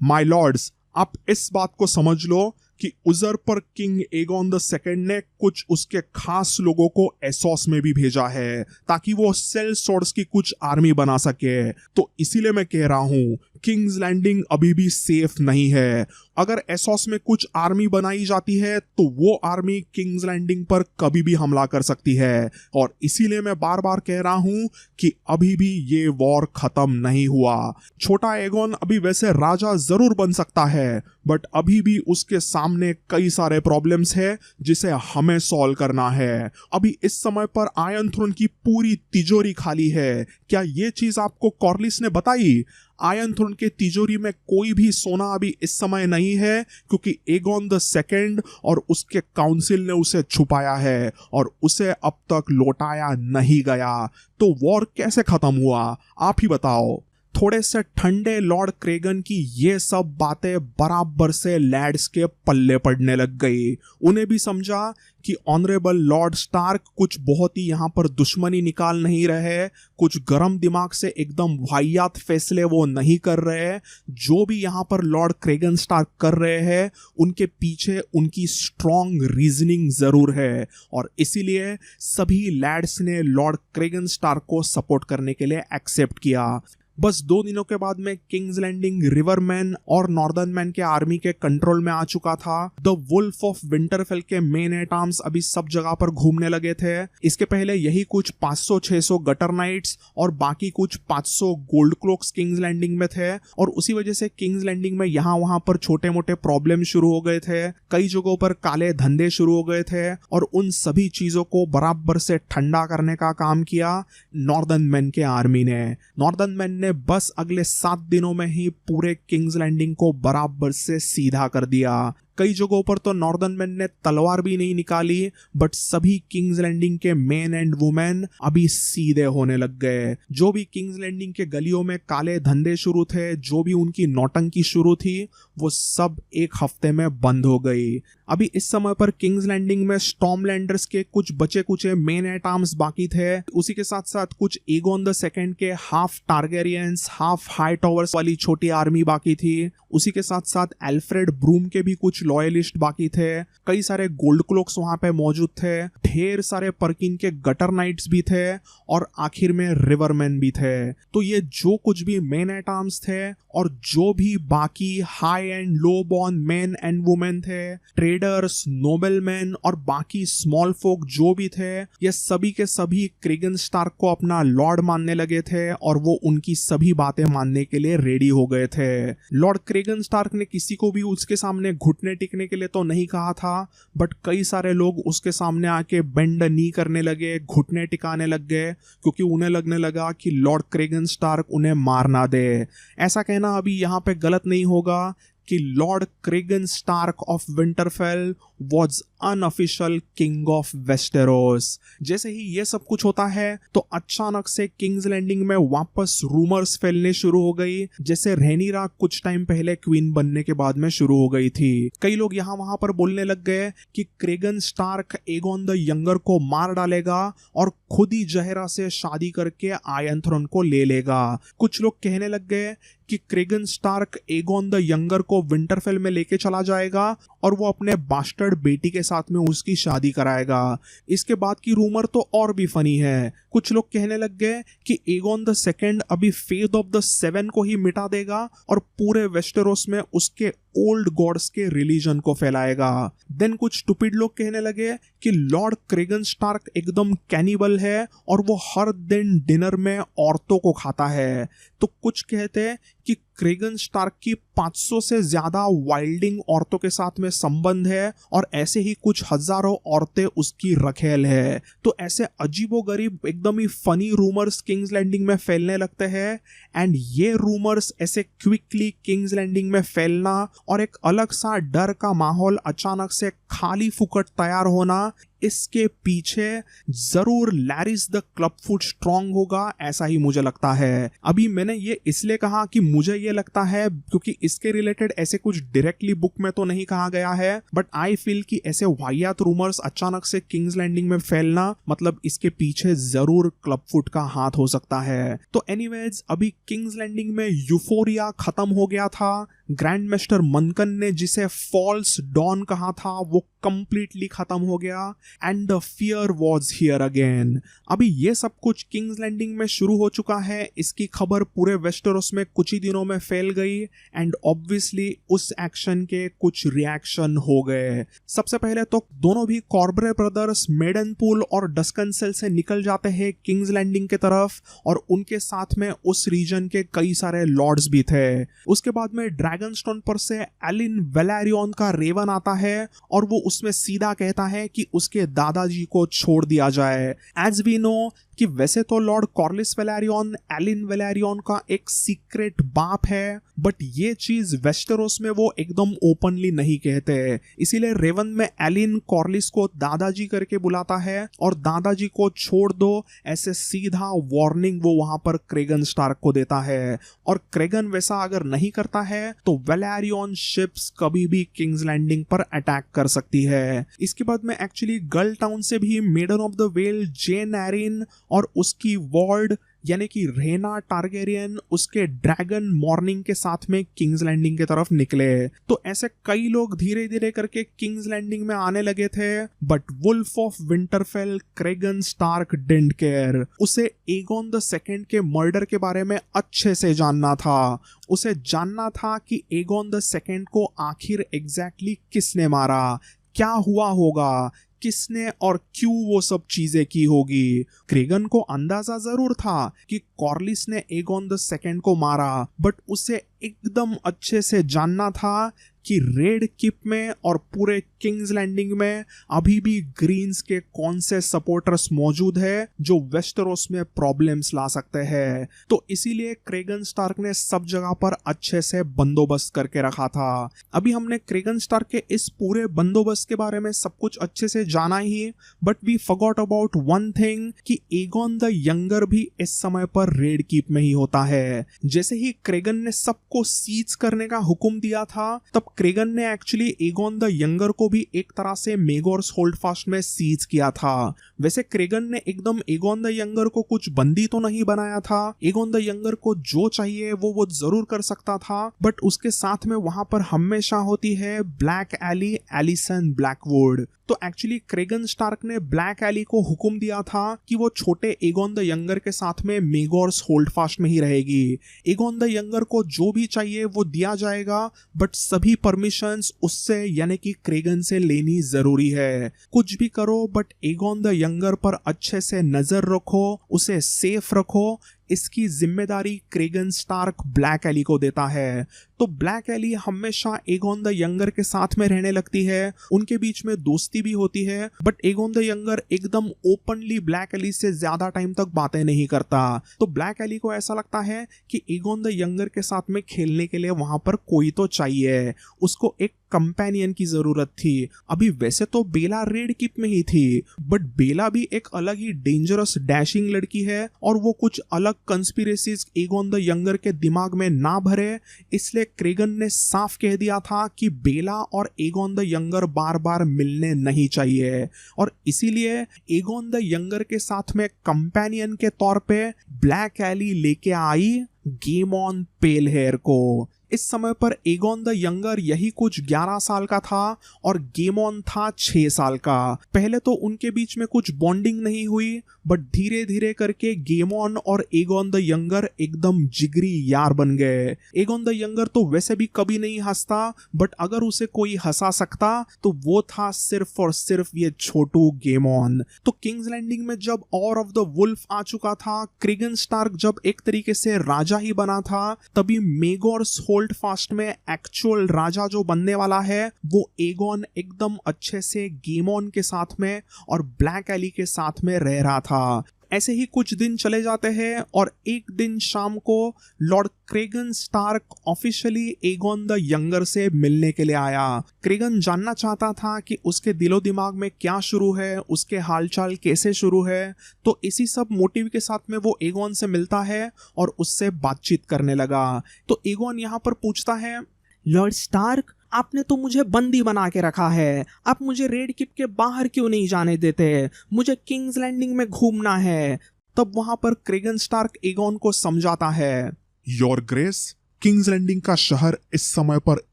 माय लॉर्ड्स, आप इस बात को समझ लो कि उजरपर किंग एगोन द सेकंड ने कुछ उसके खास लोगों को एसोस में भी भेजा है ताकि वो सेल सोर्स की कुछ आर्मी बना सके। तो इसीलिए मैं कह रहा हूं किंग्स लैंडिंग अभी भी सेफ नहीं है। अगर एसोस में कुछ आर्मी बनाई जाती है तो वो आर्मी किंग्स लैंडिंग पर कभी भी हमला कर सकती है। और इसीलिए मैं बार बार कह रहा हूं कि अभी भी ये वॉर खत्म नहीं हुआ। छोटा एगोन अभी वैसे राजा जरूर बन सकता है, बट अभी भी उसके सामने कई सारे प्रॉब्लम्स है जिसे हमें सॉल्व करना है। अभी इस समय पर आयरन थ्रोन की पूरी तिजोरी खाली है। क्या ये चीज आपको कॉर्लिस ने बताई? आयरन थ्रोन के तिजोरी में कोई भी सोना अभी इस समय नहीं है क्योंकि एगोन द सेकंड और उसके काउंसिल ने उसे छुपाया है और उसे अब तक लौटाया नहीं गया। तो वॉर कैसे खत्म हुआ, आप ही बताओ। थोड़े से ठंडे लॉर्ड क्रेगन की ये सब बातें बराबर से लैड्स के पल्ले पड़ने लग गई। उन्हें भी समझा कि ऑनरेबल लॉर्ड स्टार्क कुछ बहुत ही यहाँ पर दुश्मनी निकाल नहीं रहे, कुछ गरम दिमाग से एकदम वाहियात फैसले वो नहीं कर रहे। जो भी यहाँ पर लॉर्ड क्रेगन स्टार्क कर रहे हैं उनके पीछे उनकी स्ट्रॉन्ग रीजनिंग जरूर है और इसीलिए सभी लैड्स ने लॉर्ड क्रेगन स्टार्क को सपोर्ट करने के लिए एक्सेप्ट किया। बस 2 दिनों के बाद में किंग्स लैंडिंग रिवरमैन और नॉर्दर्न मैन के आर्मी के कंट्रोल में आ चुका था। द वुल्फ ऑफ विंटरफेल के मेन एट आर्म्स अभी सब जगह पर घूमने लगे थे। इसके पहले यही कुछ 500-600 गटर नाइट्स और बाकी कुछ 500 गोल्ड क्लोक्स किंग्स लैंडिंग में थे और उसी वजह से किंग्स लैंडिंग में यहाँ वहां पर छोटे मोटे प्रॉब्लम शुरू हो गए थे। कई जगहों पर काले धंधे शुरू हो गए थे और उन सभी चीजों को बराबर से ठंडा करने का काम किया नॉर्दर्न मैन के आर्मी ने। नॉर्दर्न मैन ने बस अगले 7 दिनों में ही पूरे किंग्स लैंडिंग को बराबर से सीधा कर दिया। कई जगहों पर तो नॉर्दर्न मैन ने तलवार भी नहीं निकाली, बट सभी किंग्स लैंडिंग के मेन एंड वुमेन अभी सीधे होने लग गए। जो भी किंग्स लैंडिंग के गलियों में काले धंधे शुरू थे, जो भी उनकी नौटंकी शुरू थी, वो सब एक हफ्ते में बंद हो गई। अभी इस समय पर किंग्स लैंडिंग में स्टॉर्मलैंडर्स के कुछ बचे कुचे मेन एट आर्म्स बाकी थे। उसी के साथ साथ कुछ एगोन द सेकंड के half Targaryens, half high towers वाली छोटी आर्मी बाकी थी। उसी के साथ साथ एल्फ्रेड ब्रूम के भी कुछ लॉयलिस्ट बाकी थे। कई सारे गोल्ड क्लोक्स वहां पे मौजूद थे, ढेर सारे पर्किन के गटर नाइट्स भी थे और आखिर में रिवरमैन भी थे। तो ये जो कुछ भी मेन एट आर्म्स थे और जो भी बाकी high and low born main and women थे, ट्रेडर्स, नोबलमैन और बाकी स्मॉल फोक जो भी थे, ये सभी के सभी क्रेगन स्टार्क को अपना लॉर्ड मानने लगे थे और वो उनकी सभी बातें मानने के लिए रेडी हो गए थे। लॉर्ड क्रेगन स्टार्क ने किसी को भी उसके सामने घुटने टिकने के लिए तो नहीं कहा था, बट कई सारे लोग उसके सामने आके बेंड नी करने लगे, घुटने टिकाने लग गए, क्योंकि उन्हें लगने लगा कि लॉर्ड क्रेगन स्टार्क उन्हें मार ना दे। ऐसा कहना अभी यहाँ पे गलत नहीं होगा कि lord Cregan Stark of Winterfell was unofficial king of Westeros. जैसे ही ये सब कुछ होता है तो अचानक से किंग्स लैंडिंग में वापस रूमर्स फैलने शुरू हो गई, जैसे रेनीरा कुछ टाइम पहले क्वीन बनने के बाद में शुरू हो गई थी। कई लोग यहाँ वहां पर बोलने लग गए कि क्रेगन स्टार्क एगोन द यंगर को मार डालेगा और खुद ही जहरा से शादी करके आयरन थ्रोन को ले लेगा। कुछ लोग कहने लग गए कि क्रेगन स्टार्क एगोन द यंगर को विंटरफेल में लेके चला जाएगा और वो अपने बास्टर्ड बेटी के साथ में उसकी शादी कराएगा। इसके बाद की रूमर तो और भी फनी है। कुछ लोग कहने लग गए कि एगोन द सेकंड अभी फेथ ऑफ द 7 को ही मिटा देगा और पूरे वेस्टेरोस में उसके ओल्ड गॉड्स के रिलीजन को फैलाएगा। देन कुछ स्टूपिड लोग कहने लगे कि लॉर्ड क्रेगन स्टार्क एकदम कैनिबल है और वो हर दिन डिनर में औरतों को खाता है। तो कुछ कहते कि क्रेगन स्टार्क की 500 से ज्यादा वाइल्डिंग औरतों के साथ में संबंध है और ऐसे ही कुछ हजारों औरतें उसकी रखेल है। तो ऐसे अजीबोगरीब एकदम ही फनी रूमर्स किंग्स लैंडिंग में फैलने लगते हैं एंड ये रूमर्स ऐसे क्विकली किंग्स लैंडिंग में फैलना और एक अलग सा डर का माहौल अचानक से खाली फुकट तैयार होना, इसके पीछे जरूर लैरिस द क्लबफुट स्ट्रांग होगा, ऐसा ही मुझे लगता है। अभी मैंने ये इसलिए कहा कि मुझे ये लगता है क्योंकि इसके रिलेटेड ऐसे कुछ डायरेक्टली बुक में तो नहीं कहा गया है, बट आई फील कि ऐसे वाहियात रूमर्स अचानक से किंग्स लैंडिंग में फैलना मतलब इसके पीछे जरूर क्लबफुट का हाथ हो सकता है। तो एनीवेज अभी किंग्स लैंडिंग में यूफोरिया खत्म हो गया था। ग्रैंड मास्टर मंकन ने जिसे फॉल्स डॉन कहा था वो कंप्लीटली खत्म हो गया and the fear was here again. अभी ये सब कुछ किंग्स लैंडिंग में शुरू हो चुका है, इसकी खबर पूरे वेस्टरोस में कुछ ही दिनों में फैल गई एंड ऑब्वियसली उस एक्शन के कुछ रिएक्शन हो गए। सबसे पहले तो दोनों भी कॉर्बरे ब्रदर्स मेडनपूल और डस्कनसेल से निकल जाते हैं किंग्स लैंडिंग के तरफ और उनके साथ में उस रीजन के कई सारे लॉर्ड्स भी थे। उसके बाद में ड्रैगनस्टोन पर से एलिन वेलेरियन का रेवन आता है और वो उसमें सीधा कहता है कि उसके दादाजी को छोड़ दिया जाए। एज वी नो कि वैसे तो Lord Corlys Valerian Elin Valerian का एक सीक्रेट बाप है, बट ये चीज वेस्टरोस में वो एकदम ओपनली नहीं कहते, इसीलिए रेवन में एलिन कॉर्लिस को दादाजी करके बुलाता है और दादाजी को छोड़ दो ऐसे सीधा वार्निंग वो वहां पर क्रेगन स्टार्क को देता है। और क्रेगन वैसा अगर नहीं करता है तो वेलेरियन शिप्स कभी भी किंग्स लैंडिंग पर अटैक कर सकती है। इसके बाद में एक्चुअली गर्ल टाउन से भी Maiden of the Vale Jeyne Arryn और उसकी वॉर्ड यानी कि रेना टारगेरियन उसके ड्रैगन मॉर्निंग के साथ में किंग्स लैंडिंग की तरफ निकले। तो ऐसे कई लोग धीरे धीरे करके किंग्स लैंडिंग में आने लगे थे, but wolf of Winterfell Cregan Stark didn't care. उसे एगोन द सेकंड के मर्डर के बारे में अच्छे से जानना था। उसे जानना था कि एगोन द सेकंड को आखिर एग्जैक्टली किसने मारा, क्या हुआ होगा, किसने और क्यों वो सब चीजें की होगी। क्रेगन को अंदाजा जरूर था कि कॉर्लिस ने एगोन द सेकंड को मारा, बट उसे एकदम अच्छे से जानना था कि रेड किप में और पूरे किंग्स लैंडिंग में अभी भी ग्रीन्स के कौन से सपोर्टर्स मौजूद है जो वेस्टरोस में प्रॉब्लम्स ला सकते हैं। तो इसीलिए क्रेगन स्टार्क ने सब जगह पर अच्छे से बंदोबस्त करके रखा था। अभी हमने क्रेगन स्टार्क के इस पूरे बंदोबस्त के बारे में सब कुछ अच्छे से जाना ही, but we forgot about one thing कि एगोन द यंगर भी इस समय पर रेड कीप में ही होता है। जैसे ही क्रेगन ने सबको सीज करने का हुक्म दिया था तब क्रेगन ने एक्चुअली एगोन द यंगर को भी एक तरह से मेगोर्स होल्डफास्ट में सीज किया था। वैसे क्रेगन ने एकदम एगोन द यंगर को कुछ बंदी तो नहीं बनाया था, एगोन द यंगर को जो चाहिए वो जरूर कर सकता था, बट उसके साथ में वहां पर हमेशा होती है ब्लैक एली एलिसन ब्लैकवुड। तो एक्चुअली क्रेगन स्टार्क ने ब्लैक एली को हुक्म दिया था कि वो छोटे एगोन द यंगर के साथ में मेगोर्स होल्डफास्ट में ही रहेगी। एगोन द यंगर को जो भी चाहिए वो दिया जाएगा, बट सभी परमिशंस उससे यानी कि क्रेगन से लेनी जरूरी है। कुछ भी करो बट एगोन द यंगर पर अच्छे से नजर रखो, उसे सेफ रखो। इसकी जिम्मेदारी क्रेगन स्टार्क ब्लैक एली को देता है। तो ब्लैक एली हमेशा एगोन द यंगर के साथ में रहने लगती है, उनके बीच में दोस्ती भी होती है, बट एगोन द यंगर एकदम ओपनली ब्लैक एली से ज्यादा टाइम तक बातें नहीं करता। तो ब्लैक एली को ऐसा लगता है कि एगोन द यंगर के साथ में खेलने के लिए वहां पर कोई तो चाहिए, उसको एक कंपेनियन की जरूरत थी। अभी वैसे तो बेला रेड किप में ही थी, बट बेला भी एक अलग ही डेंजरस डैशिंग लड़की है और वो कुछ अलग कंस्पिरेसीज एगोन द यंगर के दिमाग में ना भरे, इसलिए क्रेगन ने साफ कह दिया था कि बेला और एगोन द यंगर बार बार मिलने नहीं चाहिए। और इसीलिए एगोन द यंगर के साथ में कंपेनियन के तौर पे ब्लैक एली लेके आई गेमॉन पेल हेयर को। इस समय पर एगोन द यंगर यही कुछ 11 साल का था और गेमॉन था 6 साल का। पहले तो उनके बीच में कुछ बॉन्डिंग नहीं हुई, बट धीरे धीरे करके गेमॉन और एगोन द यंगर एकदम जिगरी यार बन गए। एगोन द यंगर तो वैसे भी कभी नहीं हंसता, बट अगर उसे कोई हंसा सकता तो वो था सिर्फ और सिर्फ ये छोटू गेमॉन। तो किंग्स लैंडिंग में जब ऑर ऑफ द वुल्फ आ चुका था, क्रेगन स्टार्क जब एक तरीके से राजा ही बना था, तभी मेगोर्स होल्डफास्ट में एक्चुअल राजा जो बनने वाला है वो एगोन एकदम अच्छे से गेमॉन के साथ में और ब्लैक एली के साथ में रह रहा था। ऐसे ही कुछ दिन चले जाते हैं और एक दिन शाम को lord Cregan Stark officially Aegon the younger से मिलने के लिए आया। क्रेगन जानना चाहता था कि उसके दिलो दिमाग में क्या शुरू है, उसके हालचाल कैसे शुरू है। तो इसी सब मोटिव के साथ में वो एगोन से मिलता है और उससे बातचीत करने लगा। तो एगोन यहाँ पर पूछता है, लॉर्ड स्टार्क, आपने तो मुझे बंदी बना के रखा है, आप मुझे रेड किप के बाहर क्यों नहीं जाने देते? मुझे किंग्स लैंडिंग में घूमना है। तब वहां पर क्रेगन स्टार्क एगोन को समझाता है, योर ग्रेस, किंग्स लैंडिंग का शहर इस समय पर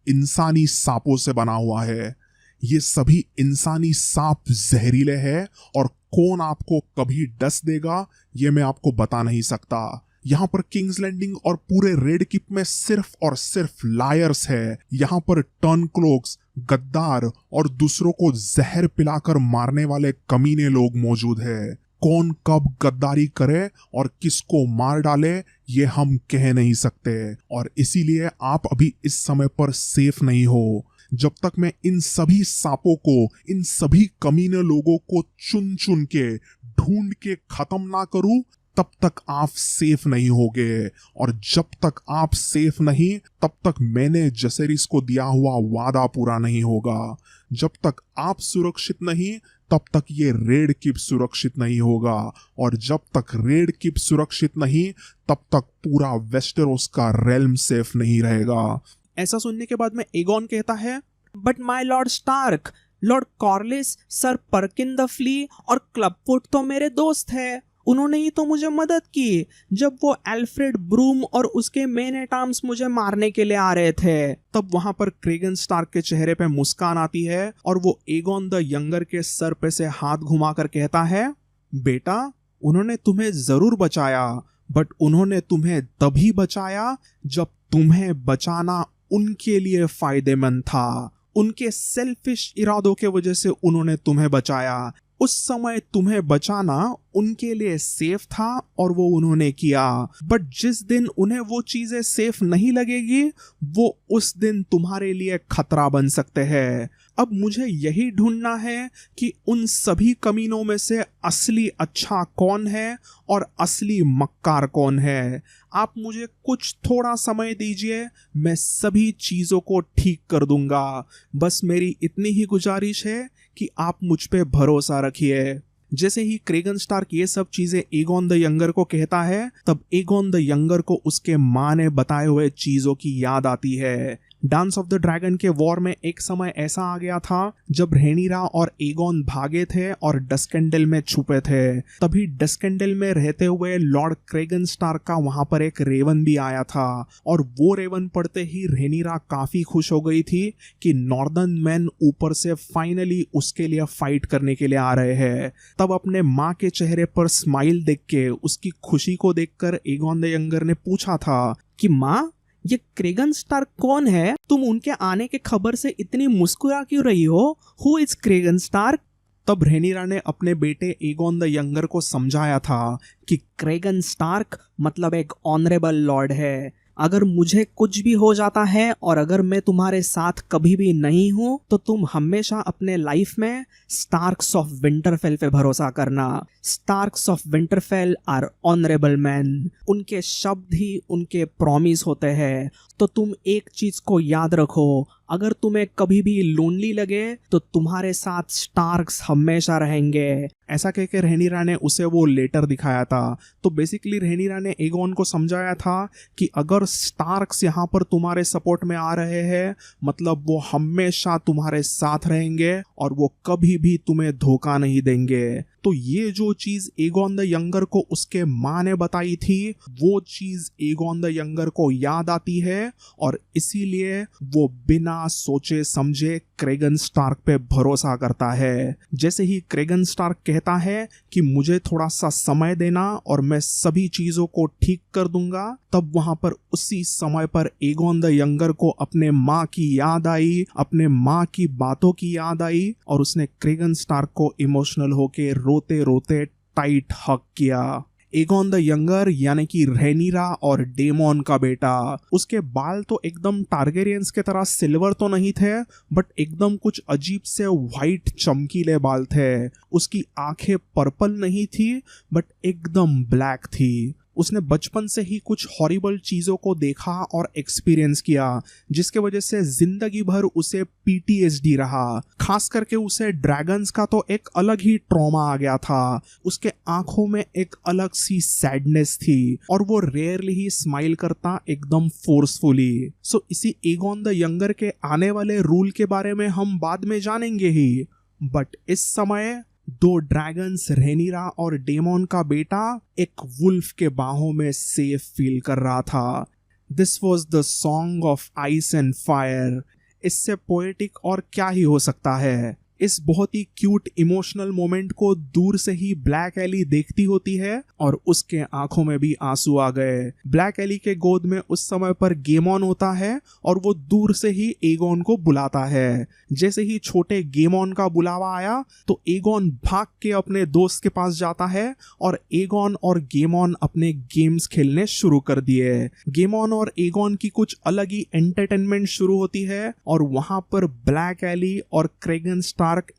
इंसानी सांपों से बना हुआ है। ये सभी इंसानी सांप जहरीले हैं और कौन आपको कभी डस देगा ये मैं आपको बता नहीं सकता। यहाँ पर किंग्स लैंडिंग और पूरे रेड किप में सिर्फ और सिर्फ लायर्स है। यहाँ पर टर्न क्लोक्स, गद्दार और दूसरों को जहर पिलाकर मारने वाले कमीने लोग मौजूद है। कौन कब गद्दारी करे और किसको मार डाले ये हम कह नहीं सकते, और इसीलिए आप अभी इस समय पर सेफ नहीं हो। जब तक मैं इन सभी सांपों को, इन सभी कमीने लोगों को चुन चुन के ढूंढ के खत्म ना करूं, तब तक आप सेफ नहीं होगे। और जब तक आप सेफ नहीं, तब तक मैंने जसेरिस को दिया हुआ वादा पूरा नहीं होगा। जब तक आप सुरक्षित नहीं, तब तक ये रेड किप सुरक्षित नहीं होगा, और जब तक रेड किप सुरक्षित नहीं, तब तक पूरा वेस्टेरोस का रेल्म सेफ नहीं रहेगा। ऐसा सुनने के बाद में एगोन कहता है, but my lord Stark, lord Corlys, sir Perkin the Flea और क्लबफुट तो मेरे दोस्त है। उन्होंने ही तो मुझे मदद की जब वो एल्फ्रेड ब्रूम और उसके मेन एट आर्म्स मुझे मारने के लिए आ रहे थे। तब वहां पर क्रेगन स्टार्क के चेहरे पे मुस्कान आती है और वो एगोन द यंगर के सर पे से हाथ घुमाकर कहता है, बेटा, उन्होंने तुम्हें जरूर बचाया, बट उन्होंने तुम्हें तभी बचाया जब तुम्हें बचाना उनके लिए फायदेमंद था। उनके सेल्फिश इरादों के वजह से उन्होंने तुम्हें बचाया। उस समय तुम्हें बचाना उनके लिए सेफ था और वो उन्होंने किया, बट जिस दिन उन्हें वो चीजें सेफ नहीं लगेगी, वो उस दिन तुम्हारे लिए खतरा बन सकते हैं। अब मुझे यही ढूंढना है कि उन सभी कमीनों में से असली अच्छा कौन है और असली मक्कार कौन है। आप मुझे कुछ थोड़ा समय दीजिए, मैं सभी चीजों को ठीक कर दूंगा। बस मेरी इतनी ही गुजारिश है कि आप मुझ पे भरोसा रखिए। जैसे ही क्रेगन स्टार्क ये सब चीजें एगोन द यंगर को कहता है, तब एगोन द यंगर को उसके माँ ने बताए हुए चीजों की याद आती है। डांस ऑफ द ड्रैगन के वॉर में एक समय ऐसा आ गया था जब रहेनिरा और एगोन भागे थे और डस्केंडल में छुपे थे। तभी डस्केंडल में रहते हुए लॉर्ड क्रेगन स्टार्क का वहां पर एक रेवन भी आया था, और वो रेवन पढ़ते ही रहेनिरा काफी खुश हो गई थी कि नॉर्दर्न मैन ऊपर से फाइनली उसके लिए फाइट करने के लिए आ रहे हैं। तब अपने माँ के चेहरे पर स्माइल देख के, उसकी खुशी को देखकर एगोन द यंगर ने पूछा था कि माँ, ये क्रेगन स्टार्क कौन है? तुम उनके आने के खबर से इतनी मुस्कुरा क्यों रही हो? Who is Cregan Stark? तब रहेनिरा ने अपने बेटे एगोन द यंगर को समझाया था कि क्रेगन स्टार्क मतलब एक ऑनरेबल लॉर्ड है। अगर मुझे कुछ भी हो जाता है और अगर मैं तुम्हारे साथ कभी भी नहीं हूं, तो तुम हमेशा अपने लाइफ में स्टार्क्स ऑफ विंटरफेल पे भरोसा करना। Starks of Winterfell are honourable man. उनके शब्द ही उनके प्रॉमिस होते हैं। तो तुम एक चीज को याद रखो, अगर तुम्हें कभी भी लोनली लगे तो तुम्हारे साथ स्टार्क्स हमेशा रहेंगे। ऐसा कह के रहेनिरा ने उसे वो लेटर दिखाया था। तो बेसिकली रहेनिरा ने एगोन को समझाया था कि अगर स्टार्क्स यहाँ पर तुम्हारे सपोर्ट में आ रहे हैं, मतलब वो हमेशा तुम्हारे साथ रहेंगे और वो कभी भी तुम्हें धोखा नहीं देंगे। तो ये जो चीज एगोन द यंगर को उसके माँ ने बताई थी, वो चीज एगोन द यंगर को याद आती है और इसीलिए वो बिना सोचे समझे क्रेगन स्टार्क पे भरोसा करता है। जैसे ही क्रेगन स्टार्क कहता है कि मुझे थोड़ा सा समय देना और मैं सभी चीजों को ठीक कर दूंगा, तब वहां पर उसी समय पर एगोन द यंगर को अपने माँ की याद आई, अपने माँ की बातों की याद आई, और उसने क्रेगन स्टार्क को इमोशनल होके रोते रोते टाइट हग किया। एगोन द यंगर यानी कि रहेनिरा और डेमोन का बेटा। उसके बाल तो एकदम टारगेरियंस के तरह सिल्वर तो नहीं थे, बट एकदम कुछ अजीब से वाइट चमकीले बाल थे। उसकी आंखें पर्पल नहीं थी, बट एकदम ब्लैक थी। उसने बचपन से ही कुछ हॉरिबल चीज़ों को देखा और एक्सपीरियंस किया, जिसके वजह से जिंदगी भर उसे पीटीएसडी रहा। खास करके उसे ड्रैगन्स का तो एक अलग ही ट्रॉमा आ गया था। उसके आंखों में एक अलग सी सैडनेस थी और वो रेयरली ही स्माइल करता एकदम फोर्सफुली। सो इसी एगोन द यंगर के आने वाले रूल के बारे में हम बाद में जानेंगे ही, बट इस समय दो ड्रैगन्स रहेनिरा और डेमोन का बेटा एक वुल्फ के बाहों में सेफ फील कर रहा था। This was the song of ice and fire. इससे पोएटिक और क्या ही हो सकता है। इस बहुत ही क्यूट इमोशनल मोमेंट को दूर से ही ब्लैक एली देखती होती है और उसके आंखों में भी आंसू आ गए। ब्लैक एली के गोद में उस समय पर गेमॉन होता है और वो दूर से ही एगोन को बुलाता है। जैसे ही छोटे गेमॉन का बुलावा आया तो एगोन भाग के अपने दोस्त के पास जाता है और एगोन और गेमॉन अपने गेम्स खेलने शुरू कर दिए। गेमॉन और एगोन की कुछ अलग ही एंटरटेनमेंट शुरू होती है और वहां पर ब्लैक एली और क्रेगन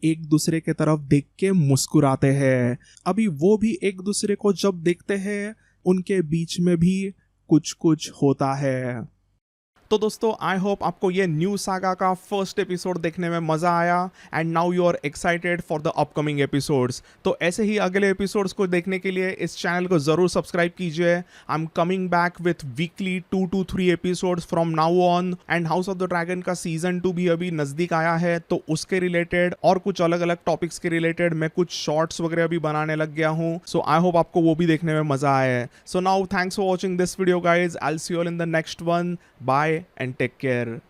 एक दूसरे के तरफ देख के मुस्कुराते हैं। अभी वो भी एक दूसरे को जब देखते हैं, उनके बीच में भी कुछ कुछ होता है। तो दोस्तों आई होप आपको ये न्यू सागा का फर्स्ट एपिसोड देखने में मज़ा आया and now you are excited for the upcoming episodes. तो ऐसे ही अगले एपिसोड्स को देखने के लिए इस चैनल को ज़रूर सब्सक्राइब कीजिए। I am coming back with weekly 2 to 3 episodes from now on. And house of the dragon का सीजन 2 भी अभी नज़दीक आया है, तो उसके रिलेटेड और कुछ अलग अलग टॉपिक्स के रिलेटेड मैं कुछ शॉर्ट्स वगैरह भी बनाने लग गया हूँ। सो आई होप आपको वो भी देखने में मज़ा आए। So now thanks for watching this video guys. I will see you all in the next one. Bye and take care.